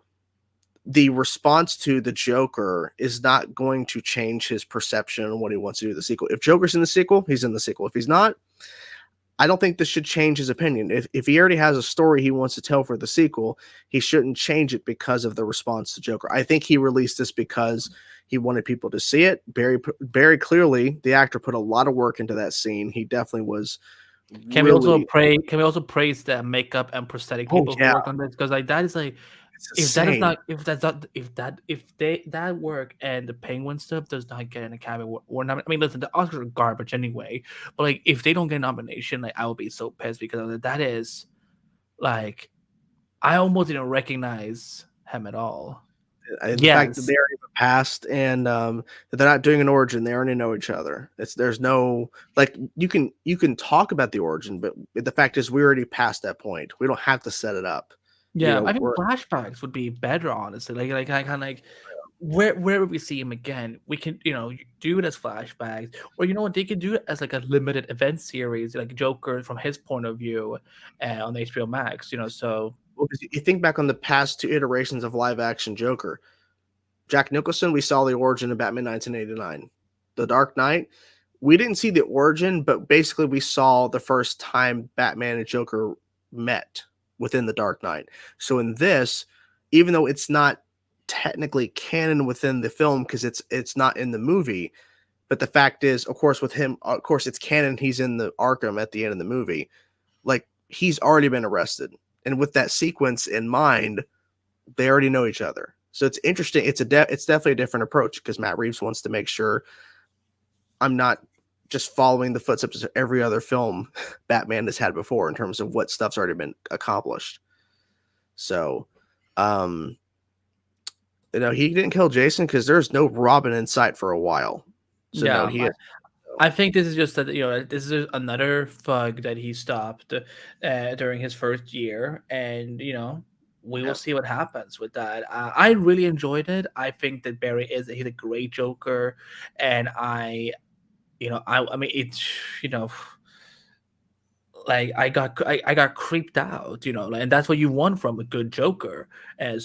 Speaker 1: the response to the Joker is not going to change his perception on what he wants to do with the sequel. If Joker's in the sequel, he's in the sequel. If he's not, I don't think this should change his opinion. If he already has a story he wants to tell for the sequel, he shouldn't change it because of the response to Joker. I think he released this because he wanted people to see it. Very clearly, the actor put a lot of work into that scene. He definitely was.
Speaker 2: Can we also praise the makeup and prosthetic people who worked on this? Because like that is like, if that work and the Penguin stuff does not get an Academy Award, I mean, listen, the Oscars are garbage anyway. But like, if they don't get a nomination, like I will be so pissed, because that is like, I almost didn't recognize him at all.
Speaker 1: The fact that they already passed, and that they're not doing an origin, they already know each other. There's no, like, you can talk about the origin, but the fact is we already passed that point. We don't have to set it up.
Speaker 2: Yeah, I think flashbacks would be better, honestly. Like I kind of like, where would we see him again? We can, do it as flashbacks, or you know what, they could do it as like a limited event series, like Joker from his point of view, on HBO Max. So.
Speaker 1: because you think back on the past 2 iterations of live action Joker. Jack Nicholson, we saw the origin of Batman 1989. The Dark Knight, we didn't see the origin, but basically we saw the first time Batman and Joker met within the Dark Knight. So in this, even though it's not technically canon within the film because it's not in the movie, but the fact is, of course, with him, of course, it's canon. He's in the Arkham at the end of the movie. Like, he's already been arrested. And with that sequence in mind, they already know each other. So it's interesting. It's definitely a different approach because Matt Reeves wants to make sure I'm not just following the footsteps of every other film Batman has had before in terms of what stuff's already been accomplished. So, he didn't kill Jason because there's no Robin in sight for a while. So
Speaker 2: yeah, I think this is just that this is another thug that he stopped during his first year, and we will see what happens with that. I really enjoyed it. I think that he's a great Joker, and I mean it's like I got creeped out, and that's what you want from a good Joker. And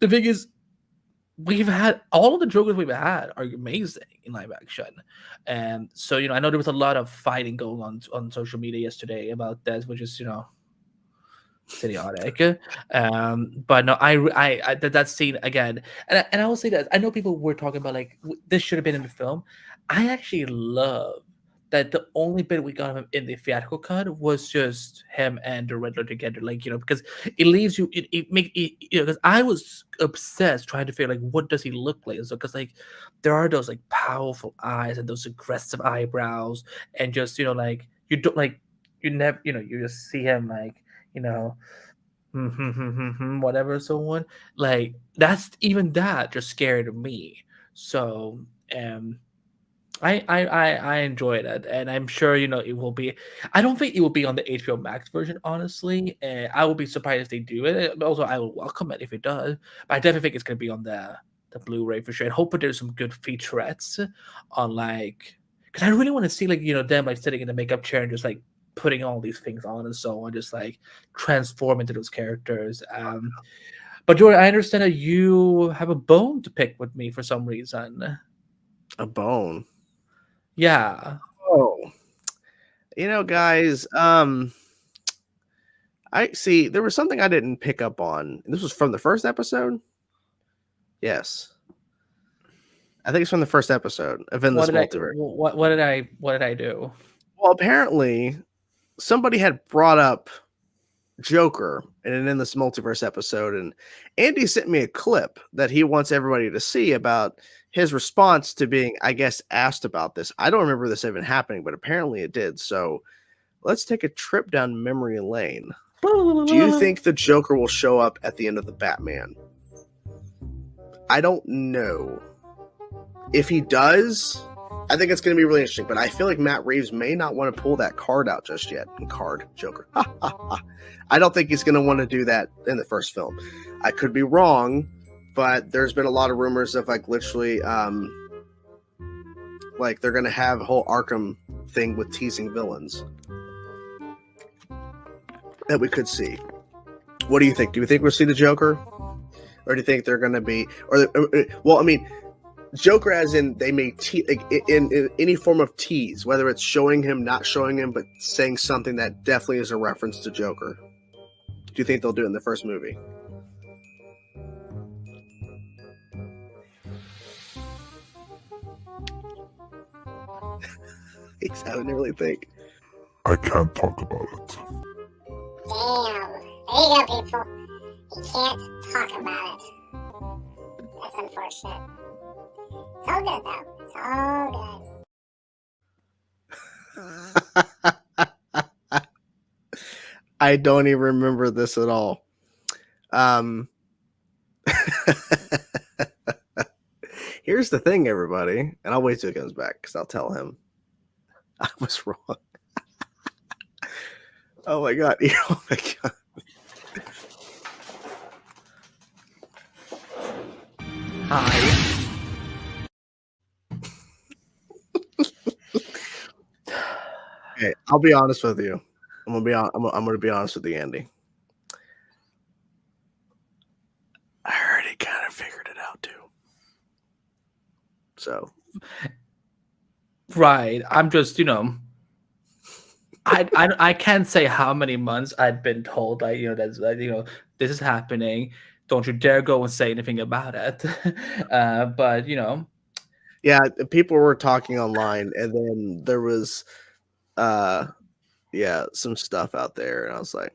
Speaker 2: the thing is, we've had all of the Jokers we've had are amazing in live action, and so I know there was a lot of fighting going on social media yesterday about that, which is idiotic. But no, that scene again, and I will say that I know people were talking about like this should have been in the film. I actually love that the only bit we got of him in the theatrical cut was just him and the Riddler together, like because it leaves you, because I was obsessed trying to figure like what does he look like, so because like there are those like powerful eyes and those aggressive eyebrows, and just like you don't like you never you just see him like whatever, so on. Like that just scared me. So I enjoyed it, and I'm sure it will be. I don't think it will be on the HBO Max version, honestly. I will be surprised if they do it. But also, I will welcome it if it does. But I definitely think it's going to be on the Blu-ray for sure. And hoping there's some good featurettes on like, because I really want to see like them like sitting in the makeup chair and just like putting all these things on and so on, just like transform into those characters. But Jordan, I understand that you have a bone to pick with me for some reason.
Speaker 1: A bone.
Speaker 2: Yeah.
Speaker 1: Oh, guys, I see there was something I didn't pick up on. This was from the first episode. Yes, I think it's from the first episode of In This Multiverse.
Speaker 2: What did I do?
Speaker 1: Well, apparently somebody had brought up Joker in this multiverse episode, and Andy sent me a clip that he wants everybody to see about his response to being, I guess, asked about this. I don't remember this even happening, but apparently it did. So let's take a trip down memory lane. Do you think the Joker will show up at the end of the Batman? I don't know. If he does, I think it's going to be really interesting, but I feel like Matt Reeves may not want to pull that card out just yet. Joker. I don't think he's going to want to do that in the first film. I could be wrong, but there's been a lot of rumors of like literally like they're going to have a whole Arkham thing with teasing villains that we could see. What do you think? Do you think we'll see the Joker? Or do you think they're going to be, well, I mean, Joker as in they may in any form of tease, whether it's showing him, not showing him, but saying something that definitely is a reference to Joker. Do you think they'll do it in the first movie? He's having to really think.
Speaker 4: I can't talk about it.
Speaker 5: Damn. There you go, people. You can't talk about it. That's unfortunate. It's all good, though. It's all good.
Speaker 1: I don't even remember this at all. Here's the thing, everybody, and I'll wait till he comes back because I'll tell him I was wrong. Oh my god! Oh my god!
Speaker 2: Hi.
Speaker 1: Okay, I'll be honest with you. I'm gonna be honest with you, Andy. So,
Speaker 2: right. I'm just, I can't say how many months I'd been told, like, that's, this is happening. Don't you dare go and say anything about it. But
Speaker 1: yeah, people were talking online, and then there was, some stuff out there, and I was like,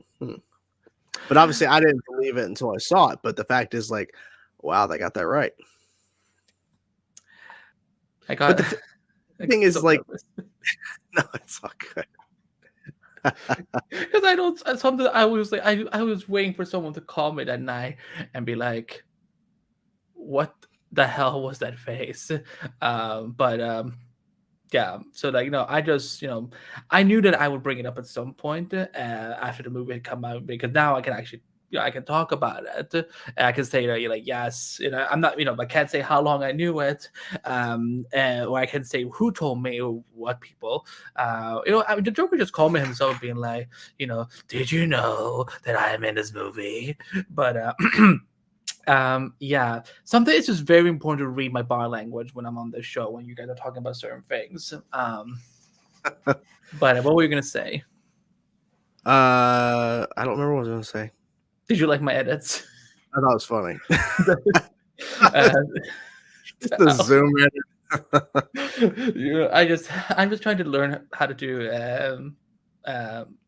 Speaker 1: But obviously, I didn't believe it until I saw it. But the fact is, like, wow, they got that right.
Speaker 2: I got.
Speaker 1: But the thing is, like, no, it's all good.
Speaker 2: Because I don't. Something I was like, I was waiting for someone to call me that night and be like, "What the hell was that face?" Yeah. So like, I just, I knew that I would bring it up at some point after the movie had come out, because now I can actually, I can talk about it. And I can say that, like, yes, I'm not, I can't say how long I knew it, or I can say who told me or what people. The Joker just called me himself, being like, did you know that I am in this movie? But yeah, something it's just very important to read my body language when I'm on this show, when you guys are talking about certain things. But what were you gonna say?
Speaker 1: I don't remember what I was gonna say.
Speaker 2: Did you like my edits?
Speaker 1: I thought it was funny.
Speaker 2: Just
Speaker 1: the zoom
Speaker 2: edit. I'm just trying to learn how to do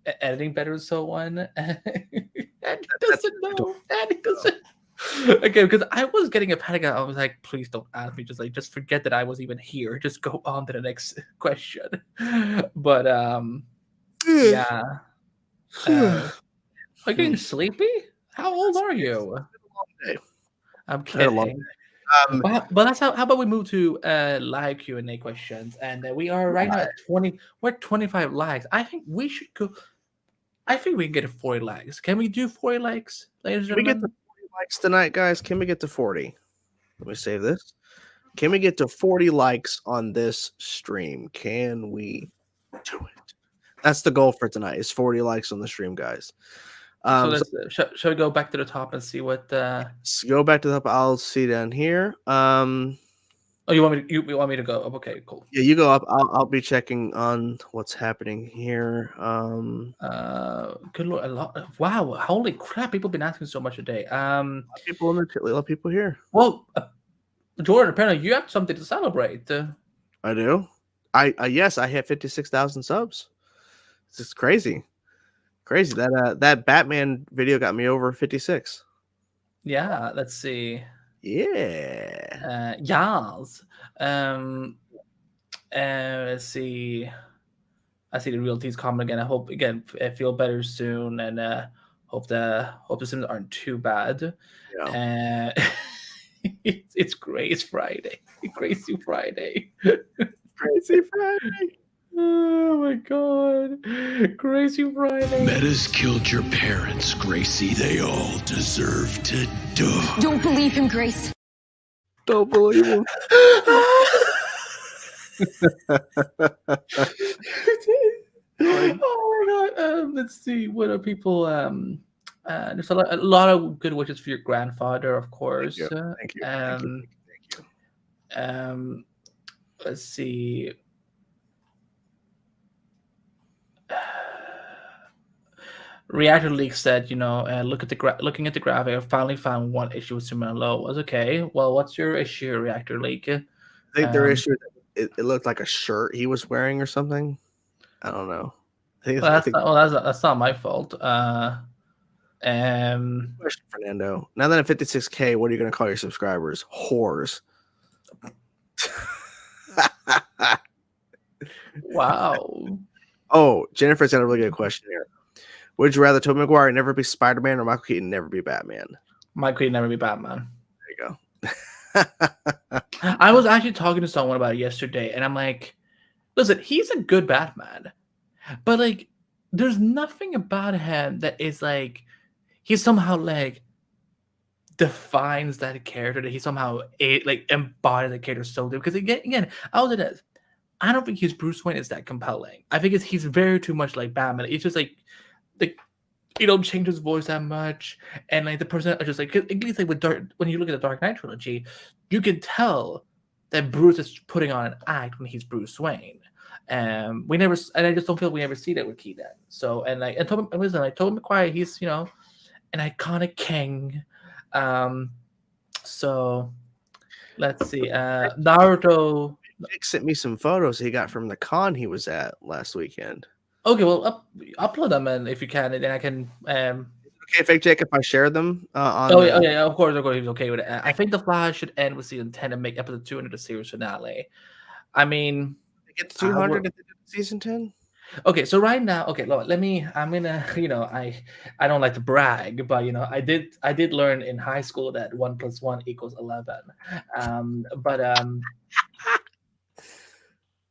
Speaker 2: editing better and so on. And he doesn't know. And he doesn't. Okay, because I was getting a panic. I was like, please don't ask me. Just forget that I was even here. Just go on to the next question. But yeah. Are you getting sleepy? How old are you? I'm kidding. But that's how about we move to live Q&A questions, and we are right now at 20. We're at 25 likes. I think we should go. I think we can get to 40 likes. Can we do 40 likes, ladies and
Speaker 1: Can we
Speaker 2: gentlemen?
Speaker 1: get to 40 likes tonight, guys? Can we get to 40? Let me save this. Can we get to 40 likes on this stream? Can we do it? That's the goal for tonight, is 40 likes on the stream, guys.
Speaker 2: So shall we go back to the top and see what?
Speaker 1: Go back to the top. I'll see down here.
Speaker 2: Oh, you want me to go up? Okay, cool.
Speaker 1: Yeah, you go up. I'll be checking on what's happening here.
Speaker 2: Good Lord, a lot. Wow, holy crap! People have been asking so much today.
Speaker 1: A lot of people in the chat, a lot of people here.
Speaker 2: Well, Jordan, apparently you have something to celebrate.
Speaker 1: I do. Yes, I hit 56,000 subs. It's just crazy. That Batman video got me over 56.
Speaker 2: Yeah, let's see.
Speaker 1: Yeah.
Speaker 2: Yes. Let's see. I see the realties comment again. I hope I feel better soon, and hope the symptoms aren't too bad.
Speaker 1: Yeah.
Speaker 2: It's Grace Friday. Crazy Friday.
Speaker 1: Crazy Friday.
Speaker 2: Oh my god. Crazy Friday.
Speaker 3: Metas killed your parents, Gracie. They all deserve to die.
Speaker 6: Don't believe him, Grace.
Speaker 1: Don't believe him.
Speaker 2: Oh my god. Let's see. What are people there's a lot of good wishes for your grandfather, of course.
Speaker 1: Thank you. Thank you.
Speaker 2: Let's see. Reactor Leak said, looking at the graphic, I finally found one issue with Superman Lois. Okay, well, what's your issue, Reactor Leak?
Speaker 1: I think their issue, it looked like a shirt he was wearing or something. I don't know.
Speaker 2: That's not my fault.
Speaker 1: Question, Fernando. Now that I'm 56K, what are you going to call your subscribers? Whores.
Speaker 2: Wow.
Speaker 1: Oh, Jennifer's got a really good question here. Would you rather Tobey Maguire never be Spider-Man or Michael Keaton never be Batman?
Speaker 2: Michael Keaton never be Batman.
Speaker 1: There you go.
Speaker 2: I was actually talking to someone about it yesterday, and I'm like, listen, he's a good Batman, but like, there's nothing about him that is like, he somehow like defines that character, that he somehow embodies the character so good. Because again, I was this. I don't think his Bruce Wayne is that compelling. I think he's very too much like Batman. It's just like he don't change his voice that much, and like the person are just like, at least like when you look at the Dark Knight trilogy, you can tell that Bruce is putting on an act when he's Bruce Wayne. We never, and I just don't feel we ever see that with Keaton. So, and like, and Tobey Maguire, he's an iconic king. So let's see. Naruto.
Speaker 1: Jake sent me some photos he got from the con he was at last weekend.
Speaker 2: Okay, well, upload them, and if you can, then I can.
Speaker 1: Okay, Fake Jake, if I share them on.
Speaker 2: Yeah, of course, he's okay with it. I think The Flash should end with season 10 and make episode 200 the series finale. I mean,
Speaker 1: get 200 at the end of season 10.
Speaker 2: Okay, so right now, okay, Lois, I'm gonna, I don't like to brag, but I did learn in high school that 1 + 1 = 11.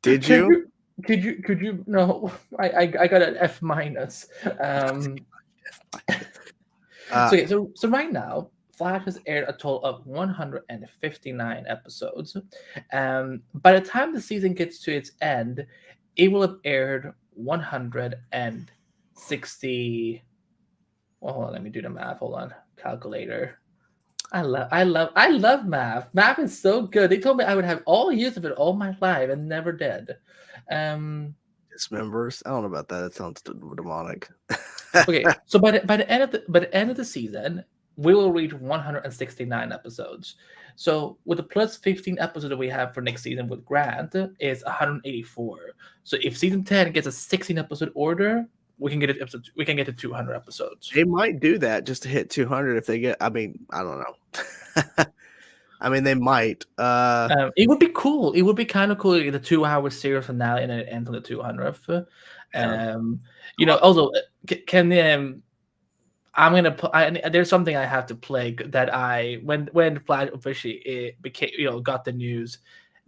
Speaker 1: Did you?
Speaker 2: Could you? No, I got an F-. So right now, Flash has aired a total of 159 episodes. By the time the season gets to its end, it will have aired 160. Well, hold on, let me do the math. Hold on, calculator. I love math. Math is so good. They told me I would have all years of it all my life and never did.
Speaker 1: Dismembers. I don't know about that. It sounds demonic.
Speaker 2: Okay, so by the end of the season, we will reach 169 episodes. So with the plus 15 episodes that we have for next season with Grant is 184. So if season 10 gets a 16 episode order, we can get it. We can get to 200 episodes.
Speaker 1: They might do that just to hit 200 if they get. I mean, I don't know. I mean, they might.
Speaker 2: It would be cool. It would be kind of cool to get a 2-hour series finale and then it ends on the 200th. Also, can I'm gonna put. There's something I have to play that when Flash officially became got the news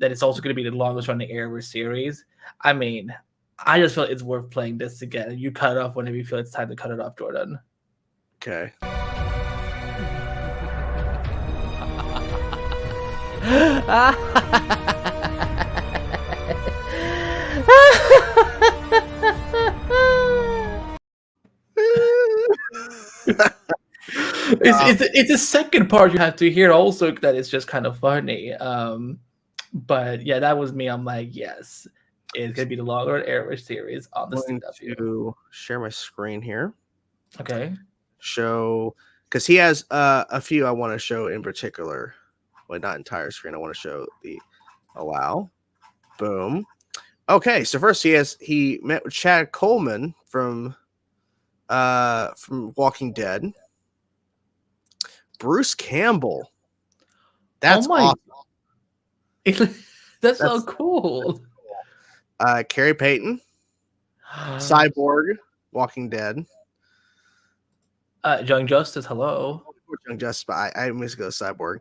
Speaker 2: that it's also going to be the longest running Arrow series. I mean, I just feel it's worth playing this again. You cut it off whenever you feel it's time to cut it off, Jordan.
Speaker 1: Okay.
Speaker 2: It's the second part you have to hear also that it's just kind of funny. But yeah, that was me. I'm like, yes, it's gonna be the longer Arrow series on the
Speaker 1: I'm going
Speaker 2: CW.
Speaker 1: to share my screen here.
Speaker 2: Okay.
Speaker 1: Show because he has a few I want to show in particular. Well, not entire screen. I want to show the allow. Boom. Okay, so first he met with Chad Coleman from Walking Dead. Bruce Campbell. That's awesome.
Speaker 2: That's so cool.
Speaker 1: Carrie Payton, Cyborg, Walking Dead.
Speaker 2: Young Justice, hello.
Speaker 1: Young Justice, but I must go Cyborg.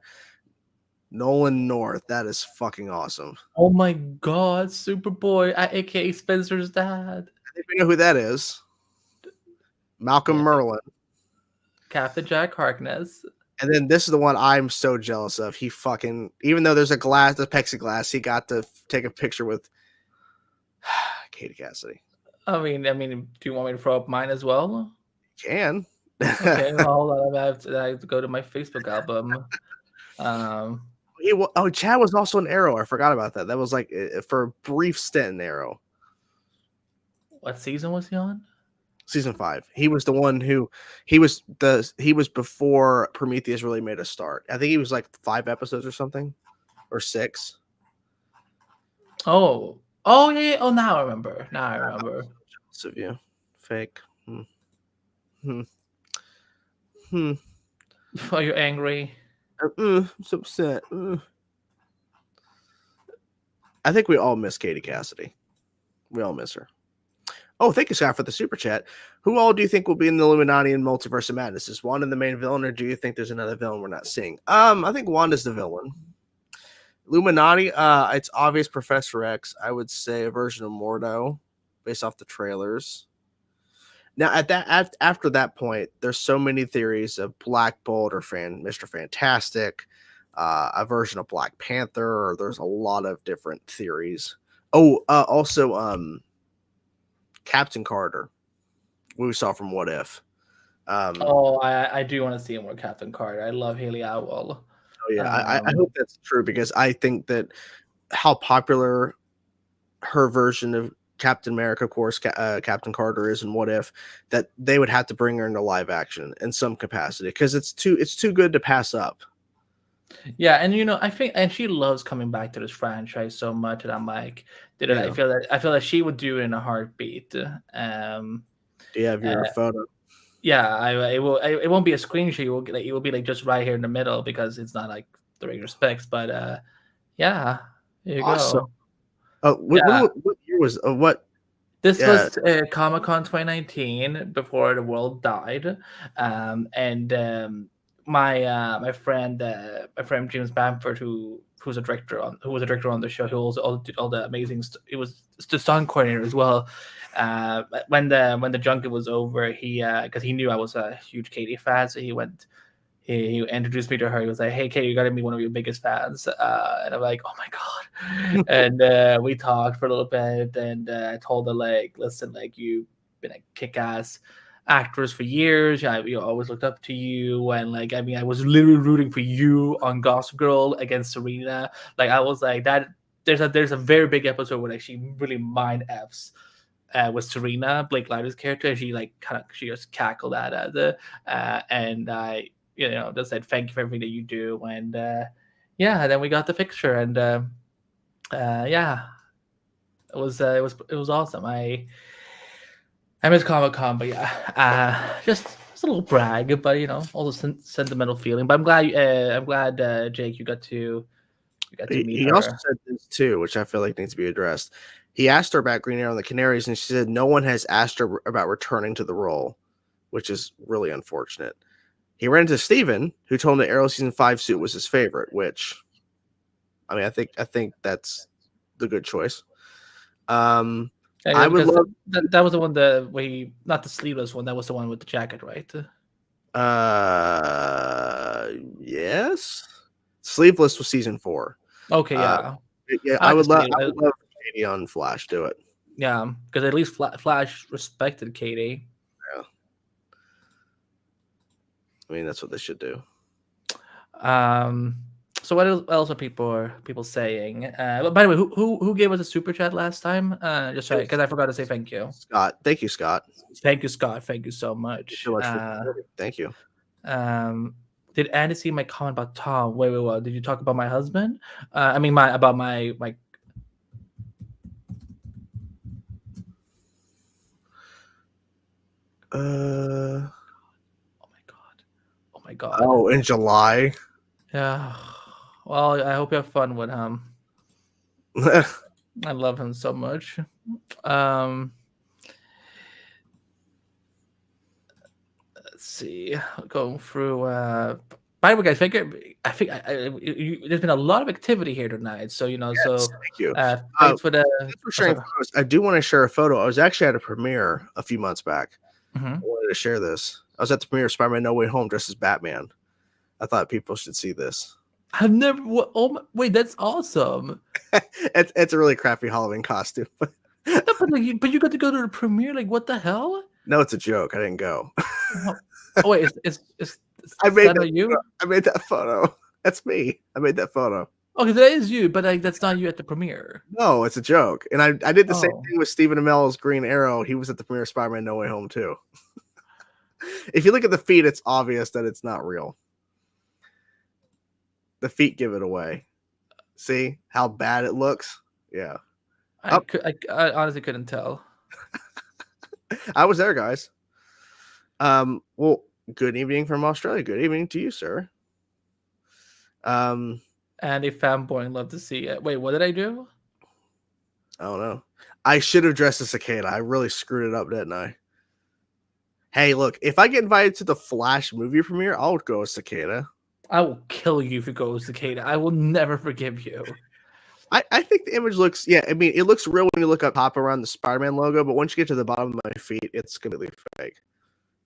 Speaker 1: Nolan North, that is fucking awesome.
Speaker 2: Oh my god, Superboy, aka Spencer's dad.
Speaker 1: I think we know who that is. Malcolm Merlin.
Speaker 2: Captain Jack Harkness.
Speaker 1: And then this is the one I'm so jealous of. He fucking, even though there's the plexiglass, he got to take a picture with Katie Cassidy.
Speaker 2: I mean, do you want me to throw up mine as well?
Speaker 1: You can.
Speaker 2: Okay, well, hold on. I have to go to my Facebook album.
Speaker 1: Chad was also an Arrow. I forgot about that. That was like for a brief stint in Arrow.
Speaker 2: What season was he on?
Speaker 1: Season 5. He was the one who he was before Prometheus really made a start. I think he was like 5 episodes or something, or 6.
Speaker 2: Oh yeah. Oh, now I remember.
Speaker 1: So you fake.
Speaker 2: Are you angry?
Speaker 1: I'm so upset. I think we all miss Katie Cassidy. We all miss her. Oh, thank you, Scott, for the super chat. Who all do you think will be in the Illuminati and Multiverse of Madness? Is Wanda the main villain, or do you think there's another villain we're not seeing? I think Wanda's the villain. Illuminati, it's obvious Professor X. I would say a version of Mordo, based off the trailers. Now, after that point, there's so many theories of Black Bolt or Mr. Fantastic, a version of Black Panther, or there's a lot of different theories. Oh, also, Captain Carter, we saw from What If.
Speaker 2: I do want to see him with Captain Carter. I love Haley Atwell.
Speaker 1: Oh Yeah, I hope that's true because I think that how popular her version of Captain America, of course, Captain Carter is, and What If, that they would have to bring her into live action in some capacity because it's too good to pass up.
Speaker 2: Yeah, and I think, and she loves coming back to this franchise so much, and I'm like, dude,
Speaker 1: Yeah.
Speaker 2: I feel that she would do it in a heartbeat.
Speaker 1: Do you have your photo?
Speaker 2: Yeah, it won't be a screenshot. It will be like just right here in the middle because it's not like the regular specs. But yeah, here you
Speaker 1: Awesome.
Speaker 2: go.
Speaker 1: What year was what?
Speaker 2: This was Comic-Con 2019 before the world died, and my friend James Bamford, who was a director on the show, who also did all the amazing. It was the sound coordinator as well. When the junket was over, he because he knew I was a huge Katie fan, so he went. He introduced me to her. He was like, "Hey, Katie, you got to be one of your biggest fans." And I'm like, "Oh my god!" And we talked for a little bit, and I told her like, "Listen, like you've been a kick-ass actress for years. I always looked up to you, and like, I mean, I was literally rooting for you on Gossip Girl against Serena. Like, I was like that. There's a very big episode where like she really mind f's." With Serena, Blake Lively's character, and she just cackled at it, and I just said thank you for everything that you do, and then we got the fixture, and yeah, it was awesome. I miss Comic-Con, but yeah, just a little brag, but also sentimental feeling. But I'm glad Jake, you got to meet
Speaker 1: He
Speaker 2: her.
Speaker 1: also said this too, which I feel like needs to be addressed. He asked her about Green Arrow and the Canaries, and she said no one has asked her about returning to the role, which is really unfortunate. He ran into Steven, who told him the Arrow season 5 suit was his favorite, which, I mean, I think that's the good choice.
Speaker 2: Yeah,
Speaker 1: I would love
Speaker 2: that was the one not the sleeveless one. That was the one with the jacket, right?
Speaker 1: Yes, sleeveless was season 4.
Speaker 2: Okay, yeah.
Speaker 1: Yeah, I would love Katie on Flash. Do it.
Speaker 2: Yeah, because at least Flash respected Katie.
Speaker 1: Yeah. I mean, that's what they should do.
Speaker 2: So what else are people saying? But by the way, who gave us a super chat last time? Just right, because I forgot to say thank you.
Speaker 1: Scott, thank you, Scott.
Speaker 2: Thank you, Scott. Thank you so much.
Speaker 1: Thank you.
Speaker 2: Did Andy see my comment about Tom? Wait, what? Did you talk about my husband? I mean, about my.
Speaker 1: Oh
Speaker 2: my god.
Speaker 1: Oh, in July.
Speaker 2: Yeah. Well, I hope you have fun with him. I love him so much. Let's see. Going through. By the way, guys, I think there's been a lot of activity here tonight. So so
Speaker 1: thank you.
Speaker 2: Thanks for
Speaker 1: sharing photos. I do want to share a photo. I was actually at a premiere a few months back.
Speaker 2: Mm-hmm.
Speaker 1: I wanted to share this. I was at the premiere of Spider-Man No Way Home dressed as Batman. I thought people should see this.
Speaker 2: I've never. Wait, that's awesome.
Speaker 1: It's a really crappy Halloween costume.
Speaker 2: But you got to go to the premiere. Like, what the hell?
Speaker 1: No, it's a joke. I didn't go.
Speaker 2: Oh wait, it's
Speaker 1: I made
Speaker 2: that you?
Speaker 1: I made that photo. That's me. I made that photo.
Speaker 2: Okay, that is you, but like that's not you at the premiere.
Speaker 1: No, it's a joke. And I did the same thing with Stephen Amell's Green Arrow. He was at the premiere of Spider-Man No Way Home too. If you look at the feet, it's obvious that it's not real. The feet give it away. See how bad it looks? Yeah.
Speaker 2: I honestly couldn't tell.
Speaker 1: I was there, guys. Well, good evening from Australia. Good evening to you, sir.
Speaker 2: And a fanboy, love to see it. Wait, what did I do?
Speaker 1: I don't know. I should have dressed as Cicada. I really screwed it up, didn't I? Hey, look, if I get invited to the Flash movie premiere, I'll go as Cicada.
Speaker 2: I will kill you if you go as Cicada. I will never forgive you.
Speaker 1: I think the image looks, I mean, it looks real when you look up top around the Spider-Man logo, but once you get to the bottom of my feet, it's completely fake.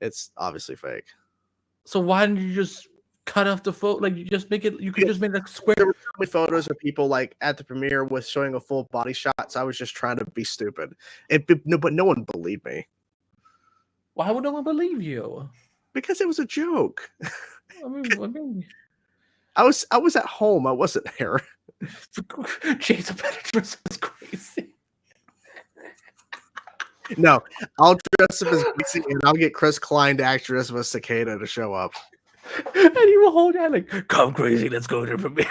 Speaker 1: It's obviously fake.
Speaker 2: So why didn't you just cut off the photo? Like, you just make it, you could just make like square.
Speaker 1: There were so many photos of people like at the premiere with showing a full body shot, so I was just trying to be stupid. But no one believed me.
Speaker 2: Why would no one believe you?
Speaker 1: Because it was a joke.
Speaker 2: I mean,
Speaker 1: I was at home. I wasn't there.
Speaker 2: Jason Pettis was crazy.
Speaker 1: No, I'll dress up as Greasy, and I'll get Chris Klein to act dress up as Cicada to show up.
Speaker 2: And he will hold out like, "Come crazy, let's go to the premiere."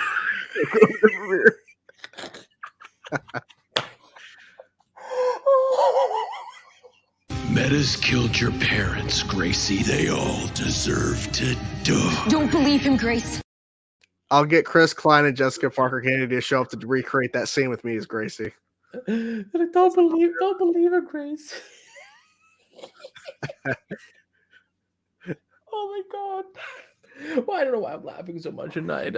Speaker 3: Metas killed your parents, Gracie. They all deserve to die.
Speaker 6: Don't believe him, Grace.
Speaker 1: I'll get Chris Klein and Jessica Parker Kennedy to show up to recreate that scene with me as Gracie.
Speaker 2: Don't believe her, Grace. Oh my god. Well, I don't know why I'm laughing so much tonight.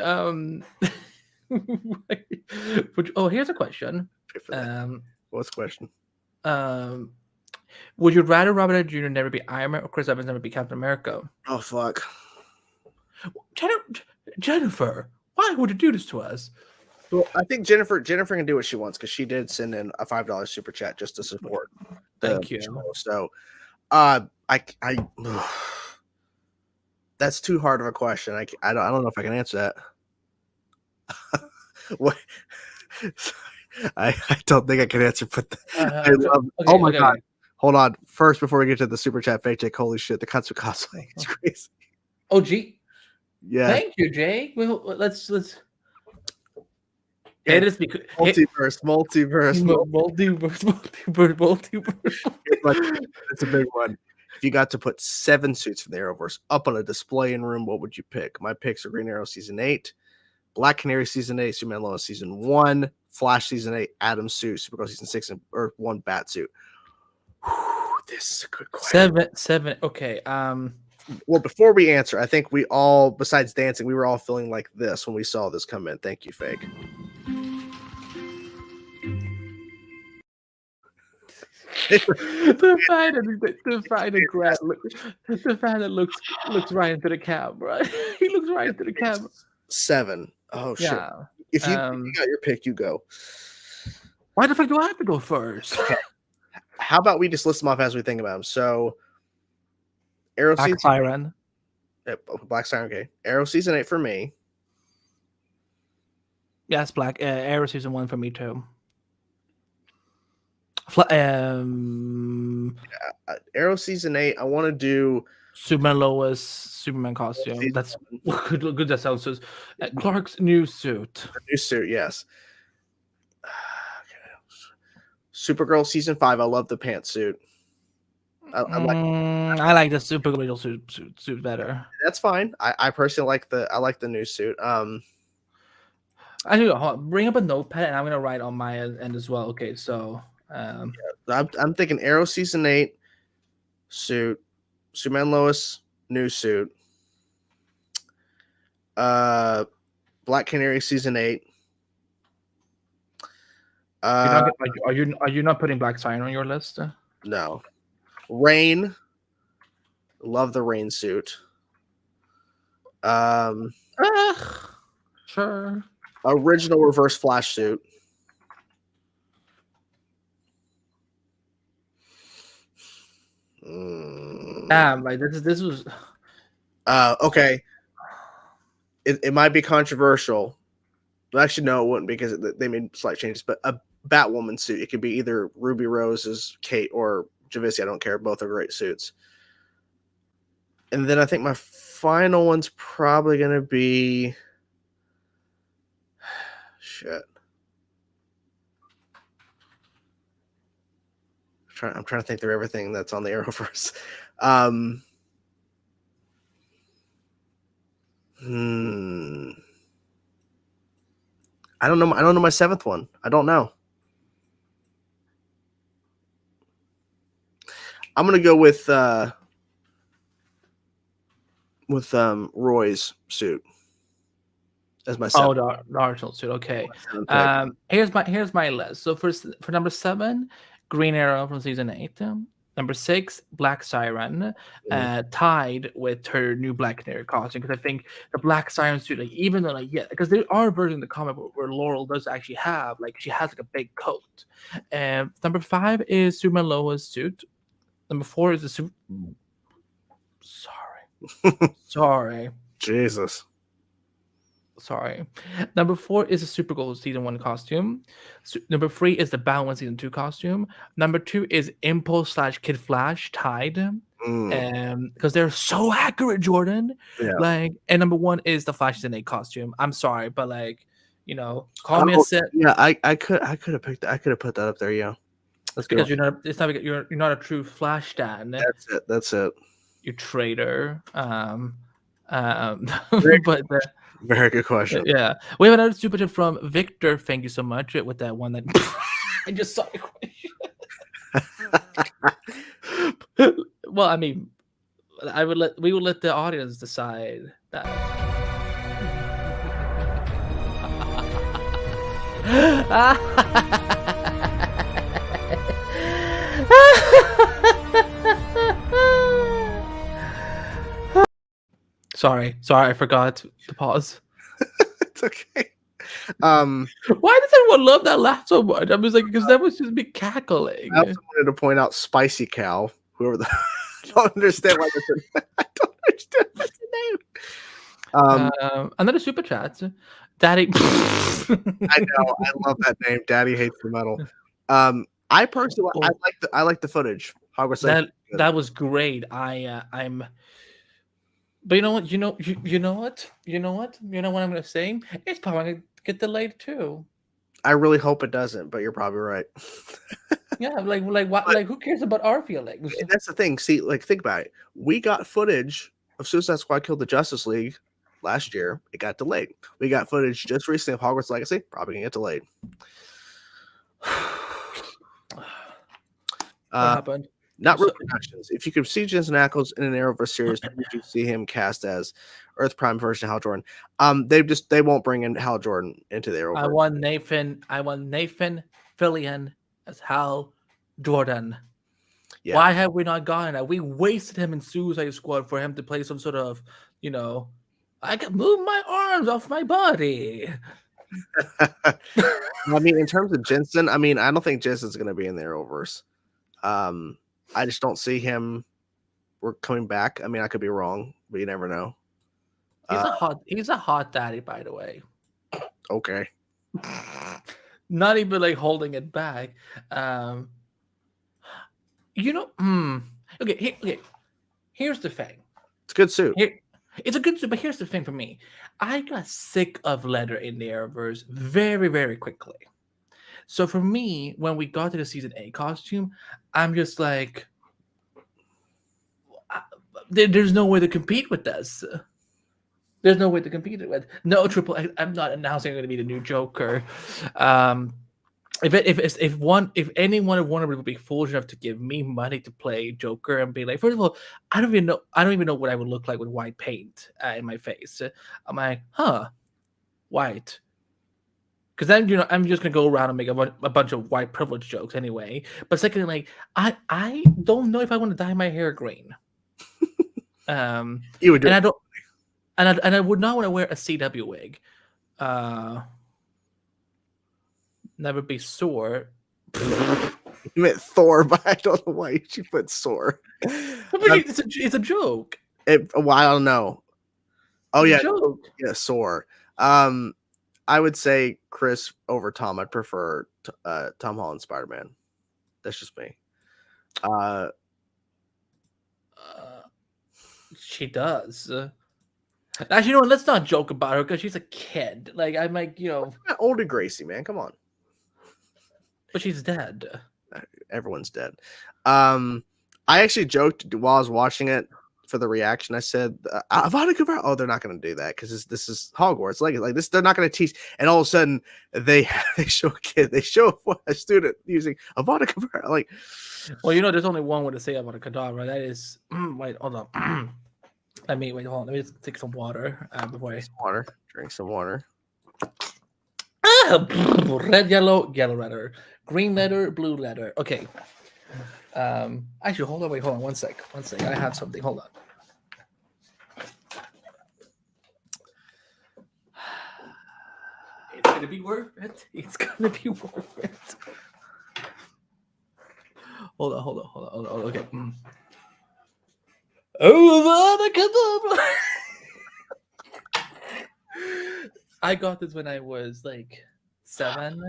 Speaker 2: Here's a question.
Speaker 1: What's the question?
Speaker 2: Would you rather Robert Downey Jr. never be Iron Man or Chris Evans never be Captain America?
Speaker 1: Oh fuck.
Speaker 2: Jennifer, why would you do this to us?
Speaker 1: Well, I think Jennifer can do what she wants because she did send in a $5 super chat just to support.
Speaker 2: Thank you.
Speaker 1: Show. So, that's too hard of a question. I don't know if I can answer that. What? I don't think I can answer. But I love. Oh my god! Hold on. First, before we get to the super chat, fake check. Holy shit! The Katsu cosplay. It's crazy.
Speaker 2: Oh gee.
Speaker 1: Yeah.
Speaker 2: Thank you, Jay. Well, let's. It is because
Speaker 1: multiverse. It's a big one. If you got to put 7 suits from the Arrowverse up on a display in room, what would you pick? My picks are Green Arrow Season 8, Black Canary Season 8, Superman Lois Season 1, Flash Season 8, Atom suit, Supergirl Season 6, or 1 Bat suit. Whew, this is a good question.
Speaker 2: 7. Okay.
Speaker 1: Well, before we answer, I think we all, besides dancing, we were all feeling like this when we saw this come in. Thank you, Fake.
Speaker 2: the fact that looks right into the camera. He looks right into the camera.
Speaker 1: 7. Oh shit! Yeah. If you got your pick, you go.
Speaker 2: Why the fuck do I have to go first?
Speaker 1: Okay. How about we just list them off as we think about them? So, Arrow
Speaker 2: Black
Speaker 1: Season
Speaker 2: Siren.
Speaker 1: Black Siren. Okay, Arrow Season 8 for me.
Speaker 2: Yes, Black Arrow Season 1 for me too.
Speaker 1: Arrow Season 8. I want to do
Speaker 2: Superman Lois Superman costume. That's good. That sounds so. Clark's new suit.
Speaker 1: The new suit, yes. Supergirl Season 5. I love the pantsuit. I
Speaker 2: like the Supergirl suit better.
Speaker 1: That's fine. I personally like the new suit.
Speaker 2: I do. Bring up a notepad, and I'm gonna write on my end as well. Okay, so.
Speaker 1: I'm thinking Arrow Season 8 suit, Superman Lois new suit, Black Canary Season 8.
Speaker 2: Are you not putting Black Siren on your list?
Speaker 1: No. Rain. Love the Rain suit.
Speaker 2: Sure.
Speaker 1: Original Reverse Flash suit.
Speaker 2: Like this was
Speaker 1: okay. It might be controversial. Well, actually, no, it wouldn't because they made slight changes. But a Batwoman suit, it could be either Ruby Rose's Kate or Javicia. I don't care. Both are great suits. And then I think my final one's probably gonna be shit. I'm trying to think through everything that's on the Arrowverse. I don't know. I don't know my 7th one. I don't know. I'm gonna go with Roy's suit as my 7th.
Speaker 2: Oh, the Arsenal suit. Okay. Here's my list. So for number 7. Green Arrow from Season 8. Number 6, Black Siren, tied with her new Black Canary costume. Because I think the Black Siren suit, like even though because there are versions in the comic book where Laurel does actually have she has a big coat. And number 5 is Superman Lois suit. Number 4 is the suit. Sorry.
Speaker 1: Jesus.
Speaker 2: Sorry. Number 4 is a Supergirl season 1 costume. Number 3 is the Batwoman season 2 costume. Number 2 is Impulse / Kid Flash tied. Because they're so accurate, Jordan.
Speaker 1: Yeah.
Speaker 2: Like, and number 1 is the Flash season 8 costume. I'm sorry, but like, call me a set.
Speaker 1: Yeah, I could have picked that. I could have put that up there. Yeah.
Speaker 2: That's because you're not a true Flash stan.
Speaker 1: That's it.
Speaker 2: You traitor.
Speaker 1: Very,
Speaker 2: but
Speaker 1: very good question.
Speaker 2: Yeah, we have another super chat from Victor. Thank you so much with that one that I just saw. Well, I mean, we would let the audience decide that. Sorry, I forgot to pause.
Speaker 1: It's okay. Why
Speaker 2: does everyone love that laugh so much? I was like, because that was just me cackling.
Speaker 1: I also wanted to point out Spicy Cow. Whoever the I don't understand why that's I don't understand that's the name.
Speaker 2: Another super chat. Daddy.
Speaker 1: I know. I love that name. Daddy hates the metal. I personally, I like the footage.
Speaker 2: That was great. But you know what? You know what I'm gonna say? It's probably gonna get delayed too.
Speaker 1: I really hope it doesn't, but you're probably right.
Speaker 2: Yeah, like what? Like, who cares about our feelings?
Speaker 1: That's the thing. See, like, think about it. We got footage of Suicide Squad killed the Justice League last year. It got delayed. We got footage just recently of Hogwarts Legacy. Probably gonna get delayed.
Speaker 2: What happened?
Speaker 1: Not real productions. If you could see Jensen Ackles in an Arrowverse series, who would you see him cast as Earth Prime version of Hal Jordan? They won't bring in Hal Jordan into the Arrowverse.
Speaker 2: I want Nathan Fillion as Hal Jordan.
Speaker 1: Yeah.
Speaker 2: Why have we not gotten that? We wasted him in Suicide Squad for him to play some sort of, I can move my arms off my body.
Speaker 1: I mean, in terms of Jensen, I don't think Jensen's going to be in the Arrowverse. I just don't see him. We're coming back. I mean, I could be wrong, but you never know.
Speaker 2: He's a hot daddy, by the way.
Speaker 1: Okay.
Speaker 2: Not even like holding it back. Okay. Here's the thing.
Speaker 1: It's a good suit.
Speaker 2: It's a good suit, but here's the thing for me. I got sick of Letter in the Arrowverse very, very quickly. So for me, when we got to the season 8 costume, I'm just like, there's no way to compete with this. There's no way to compete with. No, I'm not announcing I'm going to be the new Joker. If anyone of Warner would be foolish enough to give me money to play Joker and be like, first of all, I don't even know what I would look like with white paint in my face. I'm like, white. Because then, I'm just going to go around and make a bunch of white privilege jokes anyway. But secondly, like, I don't know if I want to dye my hair green.
Speaker 1: You would do
Speaker 2: and it. I would not want to wear a CW wig. Never be sore.
Speaker 1: You meant Thor, but I don't know why you put sore.
Speaker 2: It's a joke.
Speaker 1: Well, I don't know. Oh,
Speaker 2: it's
Speaker 1: yeah.
Speaker 2: Joke.
Speaker 1: Yeah, sore. I would say Chris over Tom. I'd prefer Tom Holland Spider-Man. That's just me.
Speaker 2: She does. Actually, let's not joke about her because she's a kid. Like, I'm like,
Speaker 1: older Gracie, man. Come on.
Speaker 2: But she's dead.
Speaker 1: Everyone's dead. I actually joked while I was watching it for the reaction. I said, Avada Kedavra. Oh, they're not going to do that because this is Hogwarts. Like this, they're not going to teach. And all of a sudden, they show a kid. They show a student using Avada Kedavra. Like,
Speaker 2: well, there's only one way to say Avada Kedavra. That is, wait, hold on. Hold on. Let me just take some water before
Speaker 1: Drink some water.
Speaker 2: Red, yellow letter. Green letter, blue letter. Okay. Actually, hold on. One sec. I have something. Hold on. It's gonna be worth it. Hold on. Okay. Oh, I got this when I was like 7,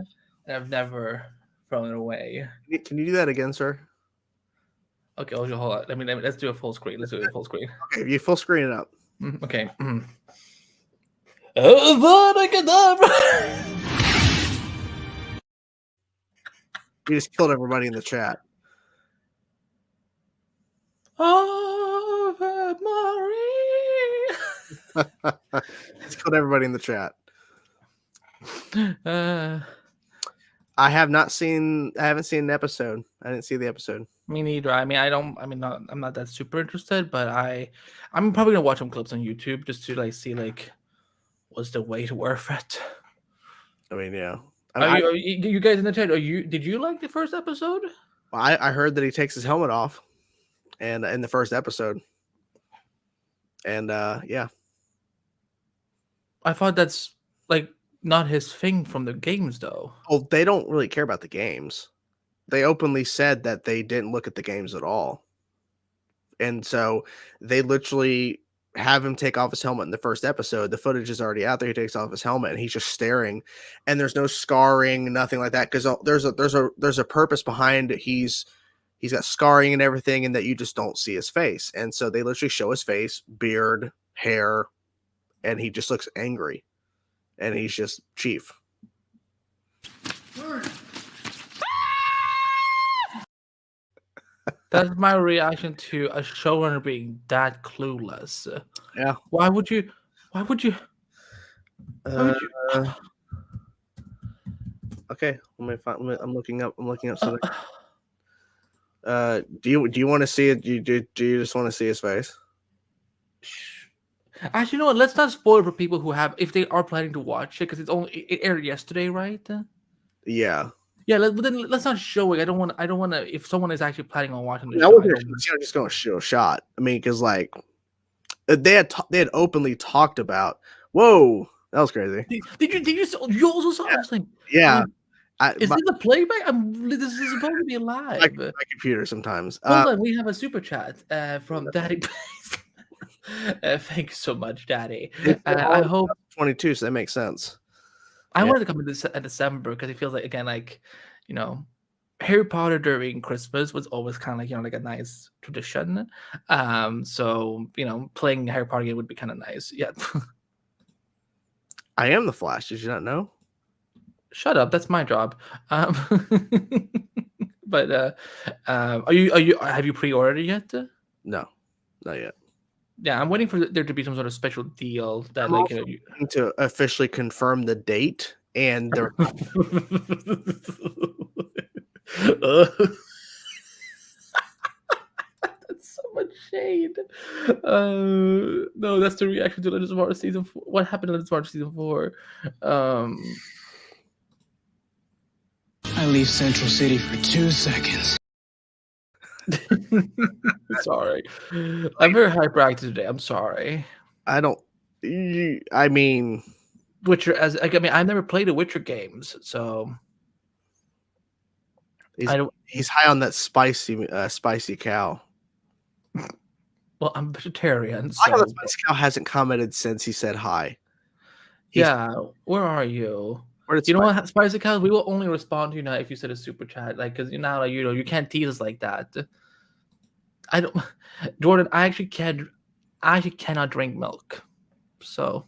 Speaker 2: and I've never thrown it away.
Speaker 1: Can you do that again, sir?
Speaker 2: Okay, hold on. Let's do a full screen. Let's do it full screen.
Speaker 1: Okay, you full screen it up.
Speaker 2: Okay. Avada-kedavra!
Speaker 1: You just killed everybody in the chat.
Speaker 2: Ave Maria.
Speaker 1: Just killed everybody in the chat.
Speaker 2: Uh,
Speaker 1: I haven't seen an episode. I didn't see the episode.
Speaker 2: Me neither. I'm not that super interested, but I'm probably gonna watch some clips on YouTube just to like see like what's the weight worth it.
Speaker 1: I mean, yeah.
Speaker 2: Are you guys in the chat? Did you like the first episode?
Speaker 1: I heard that he takes his helmet off, and in the first episode, and yeah.
Speaker 2: I thought that's like not his thing from the games though.
Speaker 1: Well, they don't really care about the games. They openly said that they didn't look at the games at all. And so they literally have him take off his helmet in the first episode. The footage is already out there. He takes off his helmet and he's just staring, and there's no scarring, nothing like that. Because there's a purpose behind it. He's got scarring and everything, and that you just don't see his face. And so they literally show his face, beard, hair, and he just looks angry. And he's just Chief.
Speaker 2: That's my reaction to a showrunner being that clueless.
Speaker 1: Yeah.
Speaker 2: Why would you?
Speaker 1: Okay. Let me find. I'm looking up something. Do you want to see it? Do you just want to see his face?
Speaker 2: Actually, you know what? Let's not spoil for people who have, if they are planning to watch it, because it aired yesterday, right?
Speaker 1: Yeah.
Speaker 2: Yeah, but then let's not show it. I don't want to. If someone is actually planning on watching the
Speaker 1: I
Speaker 2: show,
Speaker 1: wasn't just going to show a shot. I mean, because like they had openly talked about. Whoa, that was crazy.
Speaker 2: Did you also saw this thing?
Speaker 1: Yeah.
Speaker 2: Is this a playback? This is supposed to be live.
Speaker 1: My computer sometimes.
Speaker 2: Hold on, we have a super chat from Daddy. Thank you so much, Daddy. I hope
Speaker 1: 22, so that makes sense.
Speaker 2: I wanted to come in December because it feels like, again, like, you know, Harry Potter during Christmas was always kind of like, you know, like a nice tradition. So, you know, playing Harry Potter game would be kind of nice. Yeah.
Speaker 1: I am the Flash. Did you not know?
Speaker 2: Shut up. That's my job. But have you pre-ordered it yet?
Speaker 1: No, not yet.
Speaker 2: Yeah, I'm waiting for there to be some sort of special deal that,
Speaker 1: I'm
Speaker 2: like,
Speaker 1: also waiting to officially confirm the date and the.
Speaker 2: That's so much shade. No, that's the reaction to Legends of Tomorrow season 4. What happened in Legends of Tomorrow season 4?
Speaker 6: I leave Central City for 2 seconds.
Speaker 2: Sorry, I'm very hyperactive today. I'm sorry.
Speaker 1: I mean,
Speaker 2: Witcher, I've never played the Witcher games, so
Speaker 1: he's high on that spicy cow.
Speaker 2: Well, I'm vegetarian. So.
Speaker 1: I know the spicy cow hasn't commented since he said hi.
Speaker 2: Where are you?
Speaker 1: You
Speaker 2: know what, Spicy Cow? We will only respond to you now if you said a super chat, like, because now, like, you know, you can't tease us like that. I don't, Jordan. I actually cannot drink milk, so.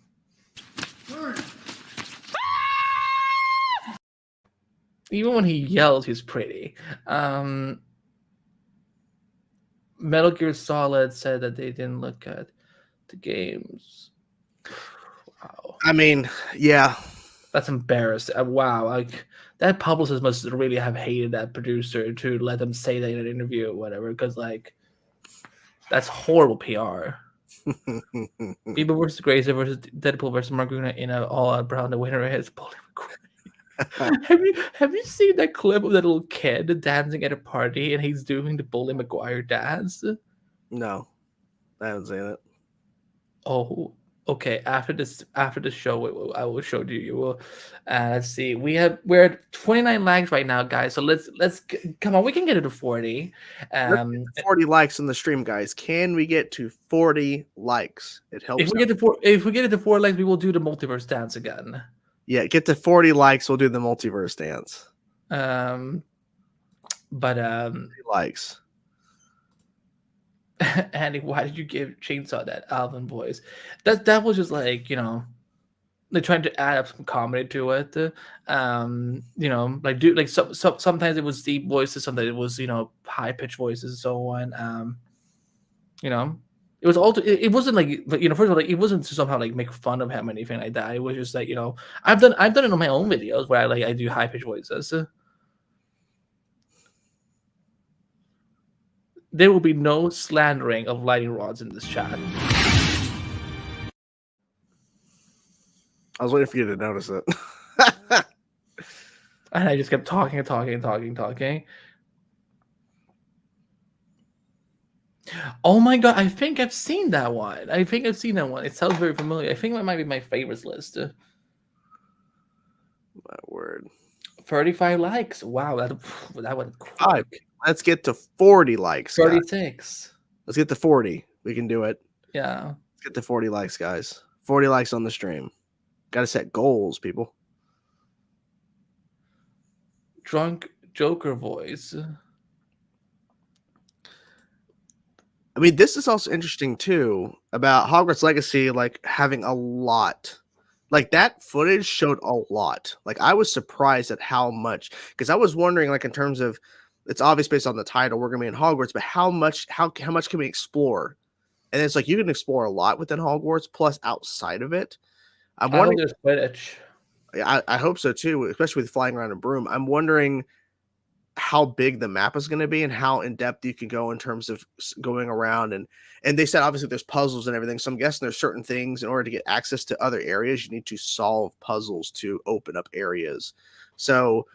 Speaker 2: Even when he yells, he's pretty. Metal Gear Solid said that they didn't look at the games. Wow.
Speaker 1: I mean, yeah.
Speaker 2: That's embarrassing. Wow, like that publicist must really have hated that producer to let them say that in an interview or whatever, because like that's horrible PR. People versus Gracie versus Deadpool versus Margarina in an all-out Brown. The winner is Bully McGuire. Have you seen that clip of that little kid dancing at a party and he's doing the Bully McGuire dance?
Speaker 1: No, I haven't seen it.
Speaker 2: Oh Okay, after the show, I will show you. You will. Let's see. We're at 29 likes right now, guys. So come on. We can get it to 40.
Speaker 1: Let's get to 40 likes on the stream, guys. Can we get to 40 likes? It helps.
Speaker 2: If we get to 4 likes, we will do the multiverse dance again.
Speaker 1: Yeah, get to 40 likes. We'll do the multiverse dance.
Speaker 2: But
Speaker 1: 40 likes.
Speaker 2: Andy, why did you give Chainsaw that Alvin voice? That was just like, they're trying to add up some comedy to it. Like sometimes it was deep voices, sometimes it was high pitched voices and so on. It was all it wasn't like, but first of all, like, it wasn't to somehow like make fun of him or anything like that. It was just like, I've done it on my own videos where I do high pitched voices. There will be no slandering of lightning rods in this chat.
Speaker 1: I was waiting for you to notice it.
Speaker 2: And I just kept talking. Oh my god, I think I've seen that one. It sounds very familiar. I think that might be my favorites list.
Speaker 1: My word.
Speaker 2: 35 likes. Wow, that went quick.
Speaker 1: 5. Let's get to 40 likes.
Speaker 2: 36.
Speaker 1: Guys. Let's get to 40. We can do it.
Speaker 2: Yeah.
Speaker 1: Let's get to 40 likes, guys. 40 likes on the stream. Got to set goals, people.
Speaker 2: Drunk Joker voice.
Speaker 1: I mean, this is also interesting too about Hogwarts Legacy, like having a lot. Like that footage showed a lot. Like I was surprised at how much, because I was wondering, like in terms of, it's obvious based on the title, we're gonna be in Hogwarts, but how much can we explore? And it's like you can explore a lot within Hogwarts, plus outside of it. I'm wondering.
Speaker 2: There's Quidditch.
Speaker 1: I hope so too, especially with flying around a broom. I'm wondering how big the map is going to be and how in depth you can go in terms of going around. And they said obviously there's puzzles and everything. So I'm guessing there's certain things in order to get access to other areas, you need to solve puzzles to open up areas. So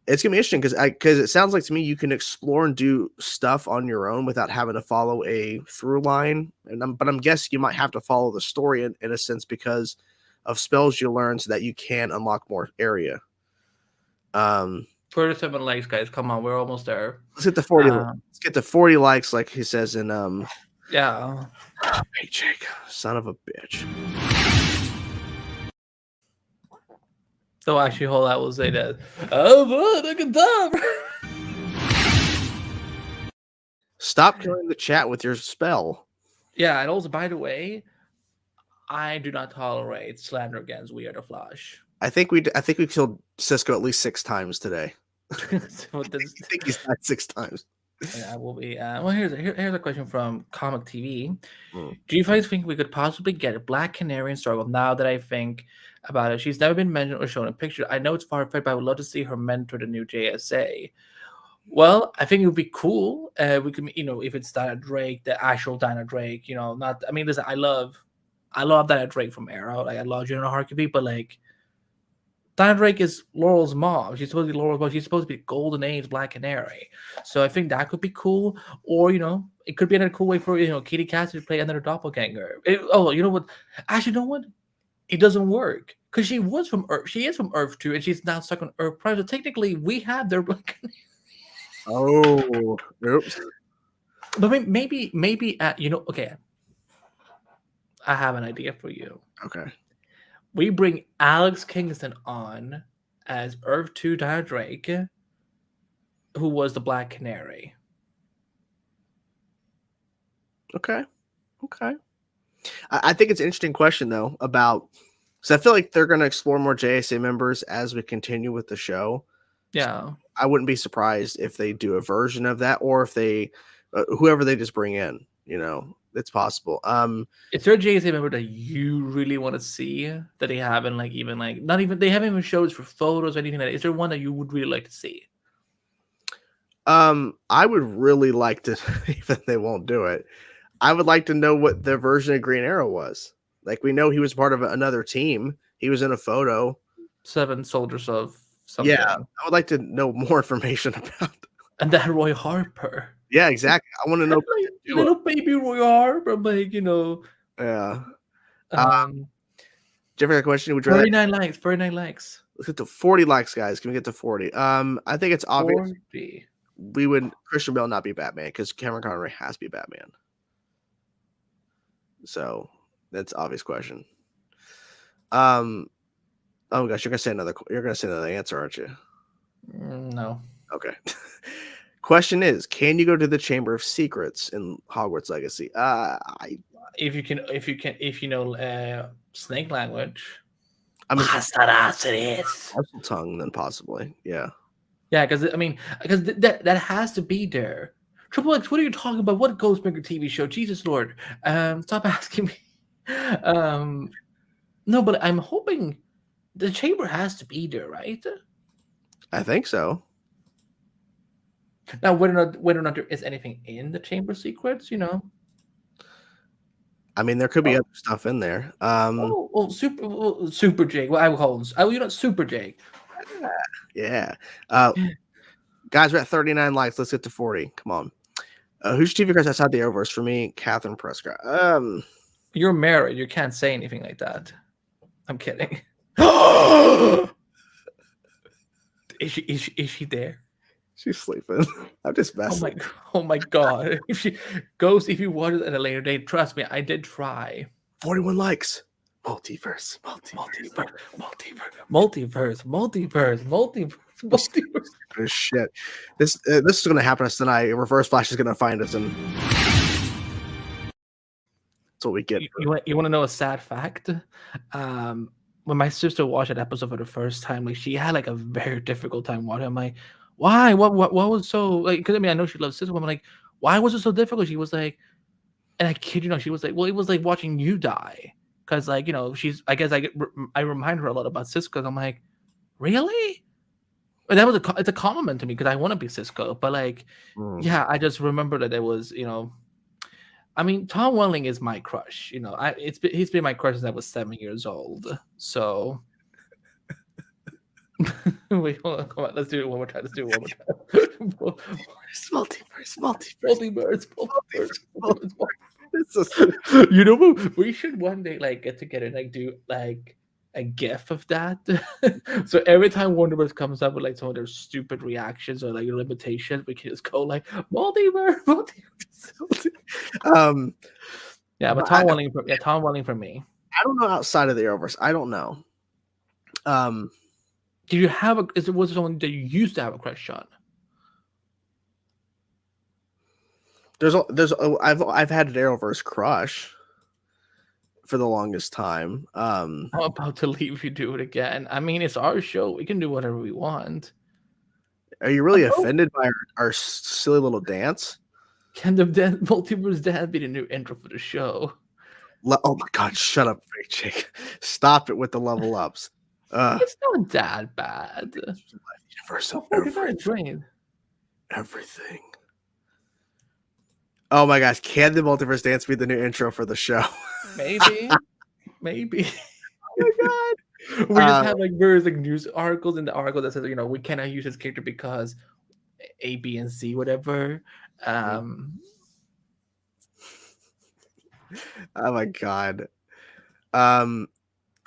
Speaker 1: it's gonna be interesting because it sounds like to me you can explore and do stuff on your own without having to follow a through line. But I'm guessing you might have to follow the story in a sense because of spells you learn so that you can unlock more area.
Speaker 2: 37 likes, guys. Come on, we're almost there.
Speaker 1: Let's get to 40. Let's get to 40 likes, like he says in
Speaker 2: yeah.
Speaker 1: Hey Jake, son of a bitch.
Speaker 2: So actually, hold on, we'll say that. Oh, boy, look at that.
Speaker 1: Stop killing the chat with your spell.
Speaker 2: Yeah, and also, by the way, I do not tolerate slander against We Are the Flash.
Speaker 1: I think we killed Cisco at least 6 times today.
Speaker 2: So
Speaker 1: I think he's died 6 times.
Speaker 2: Yeah, will be. Well, here's a question from Comic TV. Do you guys think we could possibly get a Black Canary in Struggle? Now that I think about it, she's never been mentioned or shown in picture. I know it's far-fetched, but I would love to see her mentor the new JSA. Well, I think it would be cool. We could, if it's Dana Drake, the actual Dana Drake. Not. I mean, listen, I love Dana Drake from Arrow. Like I love General Harkavy, but like. Dana Drake is Laurel's mom. She's supposed to be Laurel's mom. She's supposed to be Golden Age Black Canary. So I think that could be cool. Or, it could be another cool way for, Katie Cassidy to play another doppelganger. You know what? Actually, you know what? It doesn't work. Because she was from Earth. She is from Earth 2, and she's now stuck on Earth Prime. So technically, we have their Black Canary.
Speaker 1: Oh, oops.
Speaker 2: But maybe, okay. I have an idea for you.
Speaker 1: Okay.
Speaker 2: We bring Alex Kingston on as Earth 2 Dana Drake, who was the Black Canary.
Speaker 1: Okay. I think it's an interesting question, though, about... So I feel like they're going to explore more JSA members as we continue with the show.
Speaker 2: Yeah.
Speaker 1: So I wouldn't be surprised if they do a version of that or if they... whoever they just bring in, it's possible.
Speaker 2: Is there a JSA member that you really want to see that they haven't they haven't even showed for photos or anything like that? Is there one that you would really like to see?
Speaker 1: I would really like to, even they won't do it. I would like to know what the version of Green Arrow was. Like we know he was part of another team. He was in a photo.
Speaker 2: 7 Soldiers of something.
Speaker 1: Yeah, I would like to know more information about.
Speaker 2: And that Roy Harper.
Speaker 1: Yeah, exactly. I want to know
Speaker 2: little baby Roy Harper,
Speaker 1: Yeah. Different question. Would you rather
Speaker 2: 39 likes. 39 likes.
Speaker 1: let's get to 40 likes, guys? Can we get to 40? I think it's obvious
Speaker 2: 40.
Speaker 1: we would Christian Bale not be Batman because Cameron Conroy has to be Batman. So that's an obvious question. Oh gosh, you're gonna say another answer, aren't you?
Speaker 2: No.
Speaker 1: Okay. Question is, can you go to the Chamber of Secrets in Hogwarts Legacy?
Speaker 2: If you know snake language.
Speaker 1: I'm
Speaker 2: Bastardaceres.
Speaker 1: Parcel tongue, then possibly, yeah.
Speaker 2: Yeah, because that has to be there. Triple X, what are you talking about? What Ghostmaker TV show? Jesus Lord, stop asking me. No, but I'm hoping the chamber has to be there, right?
Speaker 1: I think so.
Speaker 2: Now, whether or not there is anything in the chamber secrets, you know.
Speaker 1: I mean, there could be other stuff in there.
Speaker 2: Super Jake. Well, I will call him. Super Jake.
Speaker 1: Yeah. Guys, we're at 39 likes. Let's get to 40. Come on. Who's your TV crush outside the Arrowverse? For me, Catherine Prescott.
Speaker 2: You're married. You can't say anything like that. I'm kidding. Is she there?
Speaker 1: She's sleeping. I'm just messing.
Speaker 2: Oh my god. If you watch it at a later date, trust me, I did try.
Speaker 1: 41 likes. Multiverse. Shit. This is gonna happen to us tonight. Reverse Flash is gonna find us, and that's what we get.
Speaker 2: You want to know a sad fact? When my sister watched that episode for the first time, like she had like a very difficult time watching. I'm like, why? What was so like? Because I mean, I know she loves Cisco. I'm like, why was it so difficult? She was like, and I kid you not, she was like, well, it was like watching you die. Because like, you know, I guess I remind her a lot about Cisco. I'm like, really? And that was it's a compliment to me because I want to be Cisco. But like, yeah, I just remember that it was, you know, I mean, Tom Welling is my crush. You know, he's been my crush since I was 7 years old. So. Wait, hold on, come on. Let's do it one more time. Multiverse. You know what? We should one day like get together and like do like a gif of that. So every time Wonderverse comes up with like some of their stupid reactions or like limitations, we can just go like multiverse. Yeah, but Tom Welling for me.
Speaker 1: I don't know outside of the Arrowverse. I don't know.
Speaker 2: Do you have was there someone that you used to have a crush on?
Speaker 1: I've had an Arrowverse crush for the longest time.
Speaker 2: I'm about to leave you do it again. I mean, it's our show. We can do whatever we want.
Speaker 1: Are you really offended by our silly little dance?
Speaker 2: Can the Multiverse Dance be the new intro for the show?
Speaker 1: Oh my god, shut up, fake chick. Stop it with the level ups.
Speaker 2: It's not that bad.
Speaker 1: Universal
Speaker 2: everything.
Speaker 1: Oh my gosh, can the Multiverse Dance be the new intro for the show?
Speaker 2: Maybe.
Speaker 1: Oh my god.
Speaker 2: We just have like various like news articles in the article that says, you know, we cannot use this character because A, B, and C, whatever.
Speaker 1: Oh my god.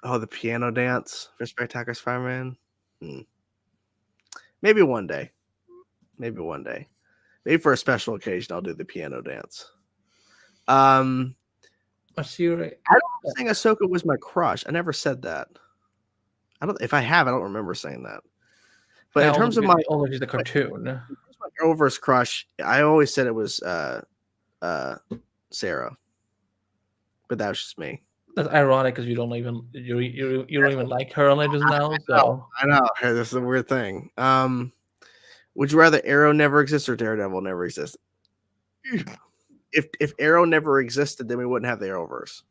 Speaker 1: Oh, the piano dance for Spectacular Spider-Man. Maybe one day. Maybe for a special occasion, I'll do the piano dance. I don't think Ahsoka was my crush. I never said that. If I have, I don't remember saying that. But in terms of my
Speaker 2: the cartoon,
Speaker 1: my Arrowverse crush, I always said it was Sarah. But that was just me.
Speaker 2: That's ironic because you don't even like her on Legends now. So
Speaker 1: I know. Hey, this is a weird thing. Would you rather Arrow never exist or Daredevil never exist? If Arrow never existed, then we wouldn't have the Arrowverse.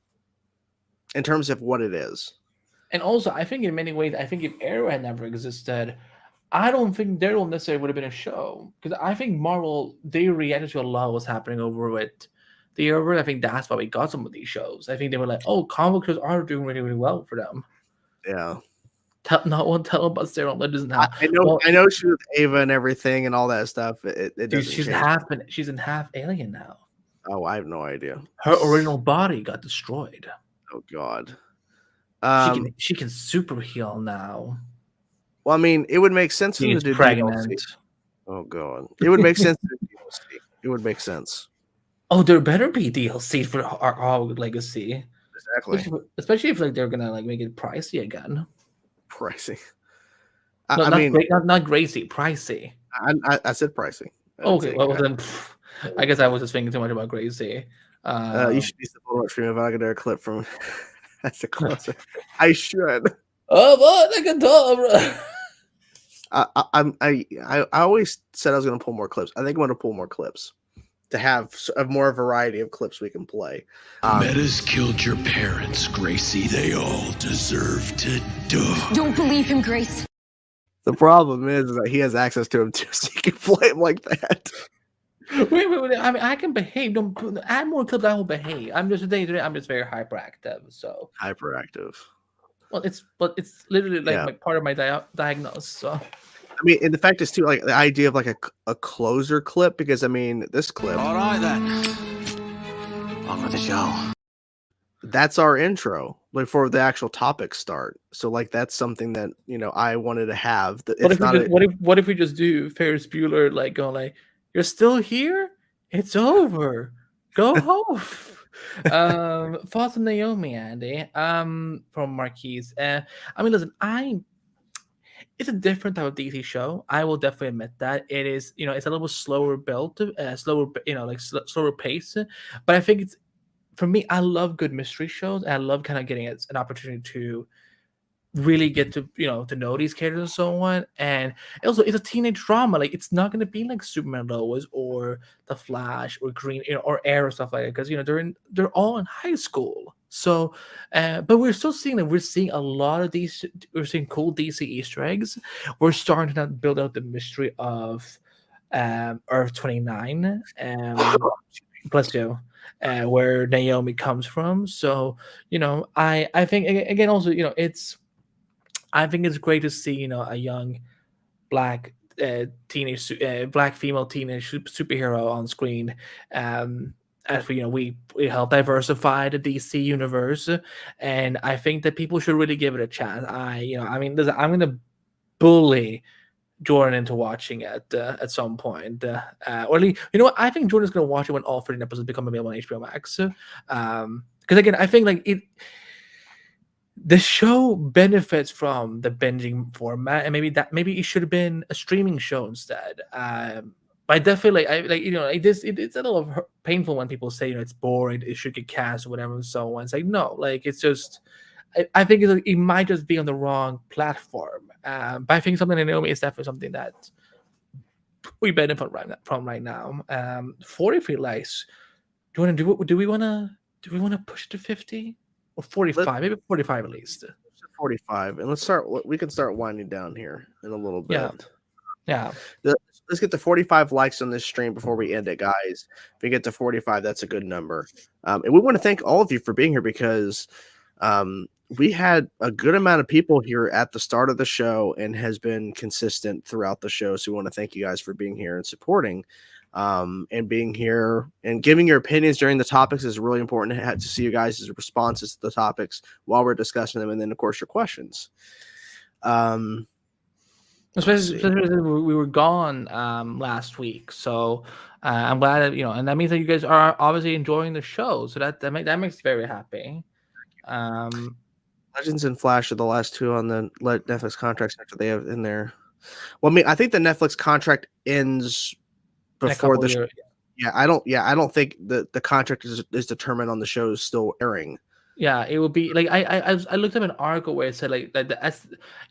Speaker 1: In terms of what it is.
Speaker 2: And also, I think in many ways, if Arrow had never existed, I don't think Daredevil necessarily would have been a show. Because I think Marvel, they reacted to a lot of what's happening over with the Arrowverse. I think that's why we got some of these shows. I think they were like, oh, comic shows are doing really, really well for them.
Speaker 1: Yeah.
Speaker 2: Tell about Sarah on Legends now.
Speaker 1: I know she was Ava and everything and all that stuff.
Speaker 2: She's in half alien now.
Speaker 1: Oh, I have no idea.
Speaker 2: Her original body got destroyed.
Speaker 1: Oh God.
Speaker 2: She can super heal now.
Speaker 1: Well, I mean, it would make sense for them
Speaker 2: She's
Speaker 1: to do
Speaker 2: pregnant.
Speaker 1: DLC. Oh God, it would make sense to do DLC. It would make sense.
Speaker 2: Oh, there better be DLC for our Legacy.
Speaker 1: Exactly.
Speaker 2: Especially if like they're gonna like make it pricey again.
Speaker 1: Pricey.
Speaker 2: No,
Speaker 1: I mean,
Speaker 2: not Gracie, pricey.
Speaker 1: I said pricey.
Speaker 2: Okay, well then, I guess I was just thinking too much about Gracie.
Speaker 1: You should use the photo stream if I could do a clip from. That's a closer. I should.
Speaker 2: Oh, what like a dog.
Speaker 1: I always said I was going to pull more clips. I think I'm going to pull more clips to have a more variety of clips we can play.
Speaker 3: Metas killed your parents, Gracie. They all deserve to die.
Speaker 7: Don't believe him, Grace.
Speaker 1: The problem is that he has access to him too, so he can play him like that.
Speaker 2: Wait. I mean, I can behave. Don't add more clips. I will behave. I'm just today. I'm just very hyperactive. So
Speaker 1: Hyperactive.
Speaker 2: well, it's literally like part of my diagnosis. So
Speaker 1: I mean, and the fact is too, like the idea of like a closer clip, because I mean, this clip.
Speaker 6: All right then. On with the show.
Speaker 1: That's our intro before the actual topics start. So like that's something that I wanted to have.
Speaker 2: What if we just do Ferris Bueller like going like, you're still here? It's over. Go home. Thoughts on Naomi, Andy. From Marquise. I mean, listen, it's a different type of DC show. I will definitely admit that it is. It's a little slower built, slower pace. But I think it's, for me, I love good mystery shows, and I love kind of getting an opportunity to really get to to know these characters and so on. And also, it's a teenage drama. Like, it's not going to be like Superman, Lois, or The Flash, or Green, or Arrow, stuff like that, because they're all in high school. So, but we're still seeing that we're seeing a lot of these. We're seeing cool DC Easter eggs. We're starting to build out the mystery of Earth 29. Bless you. Where Naomi comes from. So, I think again also, I think it's great to see, a young black black female teenage superhero on screen. As we help diversify the DC universe, and I think that people should really give it a chance. Listen, I'm gonna bully Jordan into watching it at some point, or at least, what? I think Jordan's gonna watch it when all 13 episodes become available on HBO Max. Because again, I think like the show benefits from the binging format, and maybe it should have been a streaming show instead. But I definitely it's a little painful when people say it's boring, it should get cast or whatever and so on. It's like, no, like it's just. I think it might just be on the wrong platform. But I think something like Naomi is definitely something that we benefit from right now. 43 likes. Do we want to push to 50 or 45? Maybe 45 at least.
Speaker 1: 45, and we can start winding down here in a little bit.
Speaker 2: Yeah.
Speaker 1: Let's get to 45 likes on this stream before we end it, guys. If we get to 45, that's a good number. And we want to thank all of you for being here, because we had a good amount of people here at the start of the show and has been consistent throughout the show. So we want to thank you guys for being here and supporting, and being here and giving your opinions during the topics is really important to see you guys' responses to the topics while we're discussing them. And then of course your questions.
Speaker 2: Especially we were gone last week, so I'm glad that and that means that you guys are obviously enjoying the show. So that makes me very happy.
Speaker 1: Legends and Flash are the last two on the Netflix contracts after they have in there. Well, I mean, I think the Netflix contract ends before the show. Yeah, I don't think the contract is determined on the shows still airing.
Speaker 2: Yeah, it will be like I looked up an article where it said like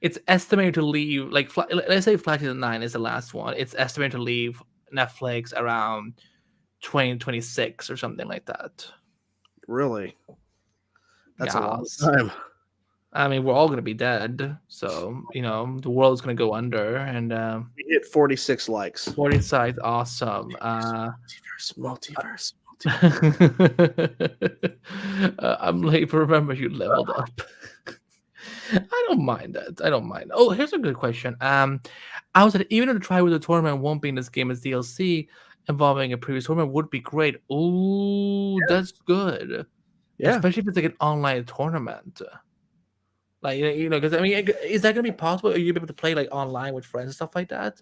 Speaker 2: it's estimated to leave let's say Flash Season 9 is the last one. It's estimated to leave Netflix around 2026 or something like that.
Speaker 1: Really? That's a long time.
Speaker 2: I mean, we're all going to be dead, so the world's going to go under, and
Speaker 1: we hit 46 likes.
Speaker 2: 46, awesome.
Speaker 1: Multiverse.
Speaker 2: I'm late, but remember you leveled up. I don't mind that. Oh, here's a good question. I was like, even if the try with the tournament won't be in this game as DLC involving a previous tournament would be great. Ooh, that's good.
Speaker 1: Yeah.
Speaker 2: especially if it's like an online tournament. Like because I mean, is that gonna be possible? Are you able to play like online with friends and stuff like that?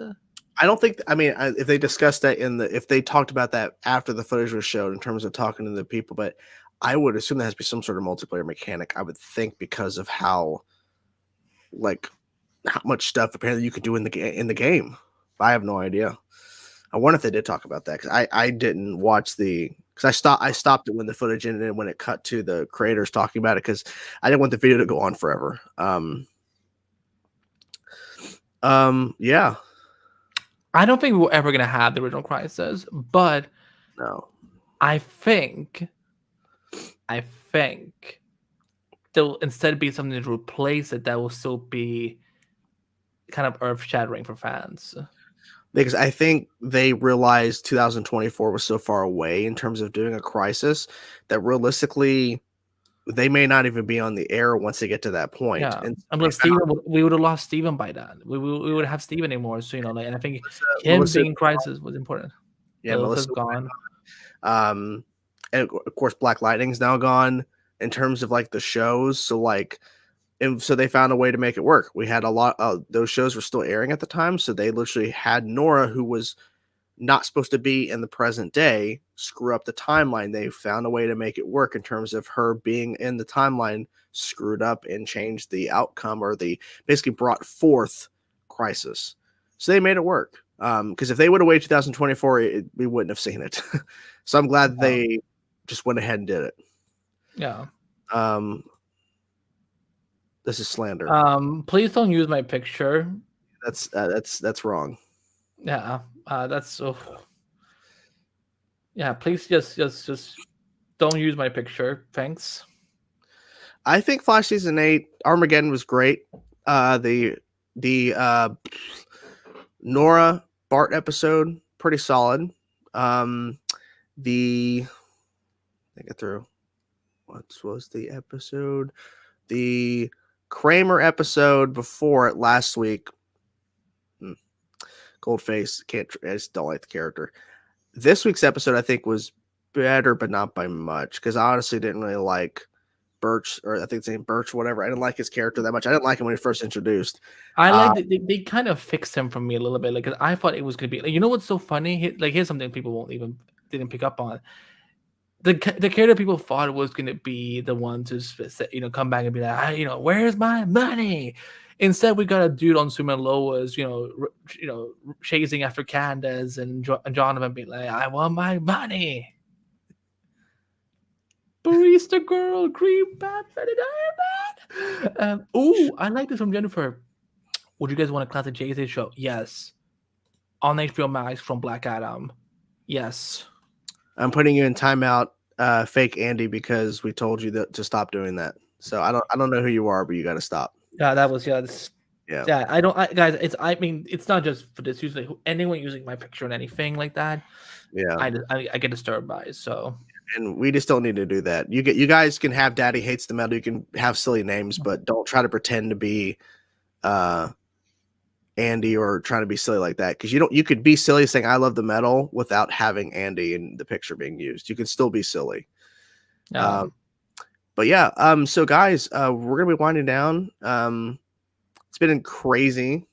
Speaker 1: I don't think. I mean, if they discussed that if they talked about that after the footage was showed in terms of talking to the people, but I would assume there has to be some sort of multiplayer mechanic. I would think because of how much stuff apparently you could do in the game. I have no idea. I wonder if they did talk about that because I didn't watch because I stopped it when the footage ended and when it cut to the creators talking about it because I didn't want the video to go on forever. Yeah.
Speaker 2: I don't think we're ever gonna have the original Crisis, but
Speaker 1: No.
Speaker 2: I think there'll instead be something to replace it that will still be kind of earth shattering for fans.
Speaker 1: Because I think they realized 2024 was so far away in terms of doing a Crisis that realistically they may not even be on the air once they get to that point.
Speaker 2: Yeah,
Speaker 1: And
Speaker 2: we would have lost Steven by then. We would have Steven anymore. So and I think him
Speaker 1: Melissa,
Speaker 2: being in Crisis was important.
Speaker 1: Yeah,
Speaker 2: Melissa's gone.
Speaker 1: And of course, Black Lightning's now gone in terms of like the shows. So and so they found a way to make it work. We had a lot of those shows were still airing at the time, so they literally had Nora, who was not supposed to be in the present day, screw up the timeline. They found a way to make it work in terms of her being in the timeline, screwed up and changed the outcome, or they basically brought forth Crisis. So they made it work. Because if they would have waited 2024, we wouldn't have seen it. So I'm glad they just went ahead and did it.
Speaker 2: Yeah.
Speaker 1: This is slander.
Speaker 2: Please don't use my picture.
Speaker 1: That's wrong.
Speaker 2: Yeah. That's so. Yeah. Please just don't use my picture. Thanks.
Speaker 1: I think Flash season 8 Armageddon was great. The Nora Bart episode pretty solid. Think it through. What was the episode? The Kramer episode before it last week. Goldface, I just don't like the character. This week's episode I think was better, but not by much, because I honestly didn't really like Birch, or I think it's named Birch, whatever. I didn't like his character that much. I didn't like him when he first introduced.
Speaker 2: I like they kind of fixed him for me a little bit, because I thought it was gonna be like, what's so funny? Here's something people didn't pick up on. The character people thought was gonna be the one to come back and be like, where's my money? Instead, we got a dude on Suman Lois, chasing after Candace, and Jonathan being like, I want my money. Barista girl, green bat, diamond. I like this from Jennifer. Would you guys want a classic Jay-Z show? Yes. On HBO Max from Black Adam. Yes.
Speaker 1: I'm putting you in timeout, fake Andy, because we told you to stop doing that. So I don't know who you are, but you got to stop.
Speaker 2: Yeah, that was
Speaker 1: Yeah.
Speaker 2: Guys. It's not just for this. Usually, anyone using my picture and anything like that.
Speaker 1: Yeah.
Speaker 2: I get disturbed by it. So.
Speaker 1: And we just don't need to do that. You guys can have Daddy Hates the Metal. You can have silly names, but don't try to pretend to be Andy or trying to be silly like that, because you could be silly saying I love the metal without having Andy in the picture being used. You can still be silly. But yeah, so guys, we're gonna be winding down. It's been a crazy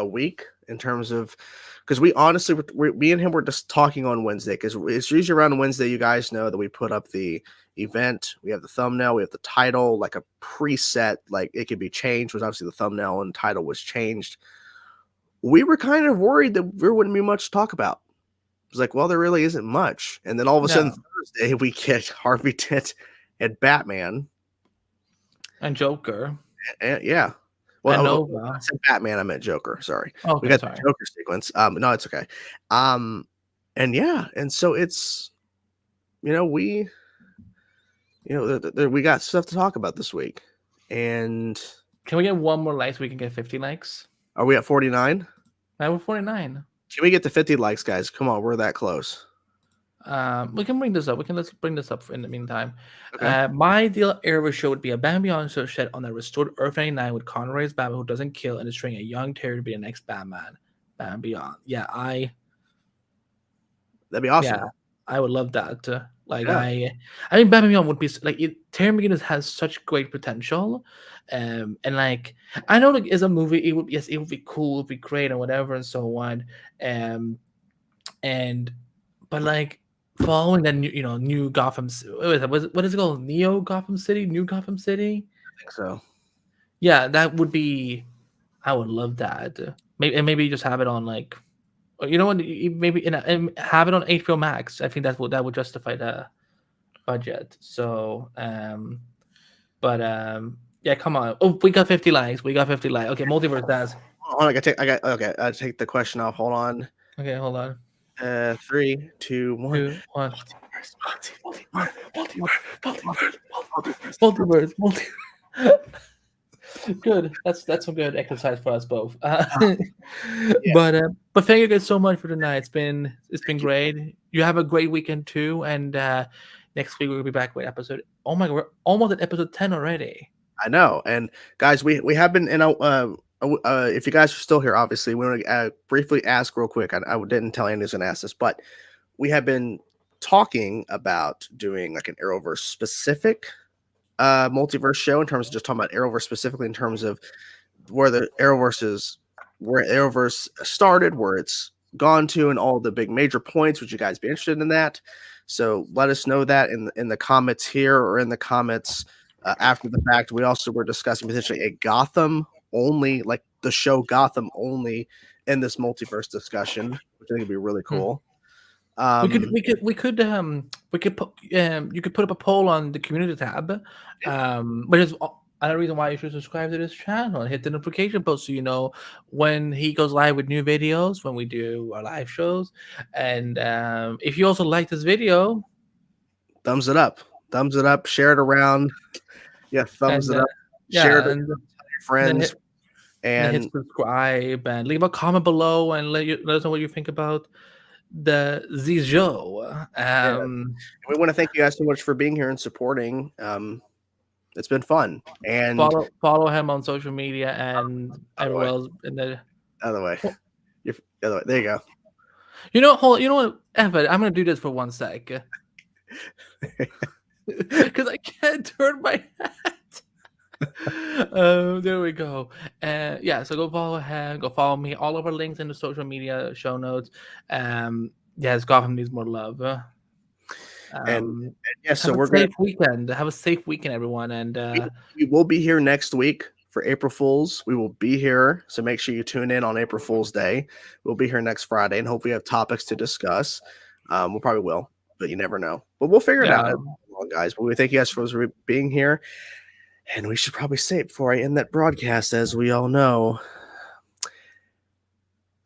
Speaker 1: week in terms of, because we honestly, me and him were just talking on Wednesday, because it's usually around Wednesday, you guys know, that we put up the event. We have the thumbnail, we have the title, like a preset, like it could be changed, which obviously the thumbnail and title was changed. We were kind of worried that there wouldn't be much to talk about. It was like, well, there really isn't much. And then all of a sudden Thursday we get Harvey, Dent, and Batman.
Speaker 2: And Joker.
Speaker 1: And yeah. Well, I said Batman, I meant Joker. Sorry.
Speaker 2: Okay,
Speaker 1: we got the Joker sequence. No, it's okay. And yeah, and so it's, we got stuff to talk about this week. And
Speaker 2: can we get one more like so we can get 50 likes?
Speaker 1: Are we at 49?
Speaker 2: We're 49.
Speaker 1: Can we get to 50 likes, guys? Come on, we're that close.
Speaker 2: We can bring this up. Let's bring this up in the meantime.
Speaker 1: Okay.
Speaker 2: My ideal era show would be a Batman Beyond show set on the restored Earth 99 with Conroy's Batman, who doesn't kill and is training a young Terry to be the next Batman. Batman Beyond. Yeah,
Speaker 1: that'd be awesome.
Speaker 2: Yeah, I would love that. Like
Speaker 1: Yeah.
Speaker 2: I think Batman Beyond would be Terry McGinnis has such great potential, and like I know like as a movie it would be cool, it would be great and whatever and so on, and but like following that new Gotham what is it called, Neo Gotham City, New Gotham City.
Speaker 1: I think so.
Speaker 2: Yeah, that would be. I would love that. Maybe just have it on like, you know what? Maybe and have it on HBO Max. I think that would justify the budget. So, yeah, come on. Oh, we got 50 likes. We got 50 likes. Okay, Multiverse does.
Speaker 1: Hold on, I take the question off. Hold on.
Speaker 2: Okay, hold on.
Speaker 1: 3, 2, 1.
Speaker 2: 2, 1. Multiverse. Good. That's some good exercise for us both. But thank you guys so much for tonight. It's been great. You have a great weekend too. And next week we'll be back with episode. Oh my god, we're almost at episode 10 already.
Speaker 1: I know. And guys, we have been in if you guys are still here, obviously we want to briefly ask real quick. I didn't tell Andy was going to ask this, but we have been talking about doing like an Arrowverse specific multiverse show in terms of just talking about Arrowverse specifically in terms of where Arrowverse started, where it's gone to, and all the big major points. Would you guys be interested in that? So let us know that in the comments here or in the comments after the fact. We also were discussing potentially a Gotham only, like the show Gotham only in this multiverse discussion, which I think would be really cool.
Speaker 2: You could put up a poll on the community tab, but it's another reason why you should subscribe to this channel and hit the notification bell so you know when he goes live with new videos, when we do our live shows. And if you also like this video,
Speaker 1: thumbs it up, share it around. Yeah, thumbs it up, share it with your friends, and
Speaker 2: hit subscribe and leave a comment below and let us know what you think about the show.
Speaker 1: We want to thank you guys so much for being here and supporting. It's been fun. And
Speaker 2: follow him on social media and everywhere else in the
Speaker 1: other way. There you go.
Speaker 2: You know what, Evan, I'm gonna do this for 1 sec. Because I can't turn my hat. There we go. Yeah, so go follow him, go follow me. All of our links in the social media show notes. Yes, Gotham needs more love.
Speaker 1: And yes, so
Speaker 2: we're safe weekend. Have a safe weekend, everyone. And
Speaker 1: we will be here next week for April Fools. We will be here, so make sure you tune in on April Fool's Day. We'll be here next Friday, and hopefully have topics to discuss. We'll probably will, but you never know. But we'll figure it out, guys. But we thank you guys for being here. And we should probably say it before I end that broadcast, as we all know.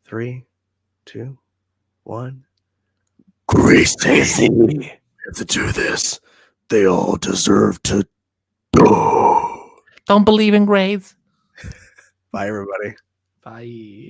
Speaker 1: 3, 2, 1. Gracie. We have to do this. They all deserve to go.
Speaker 2: Don't believe in grades.
Speaker 1: Bye, everybody.
Speaker 2: Bye.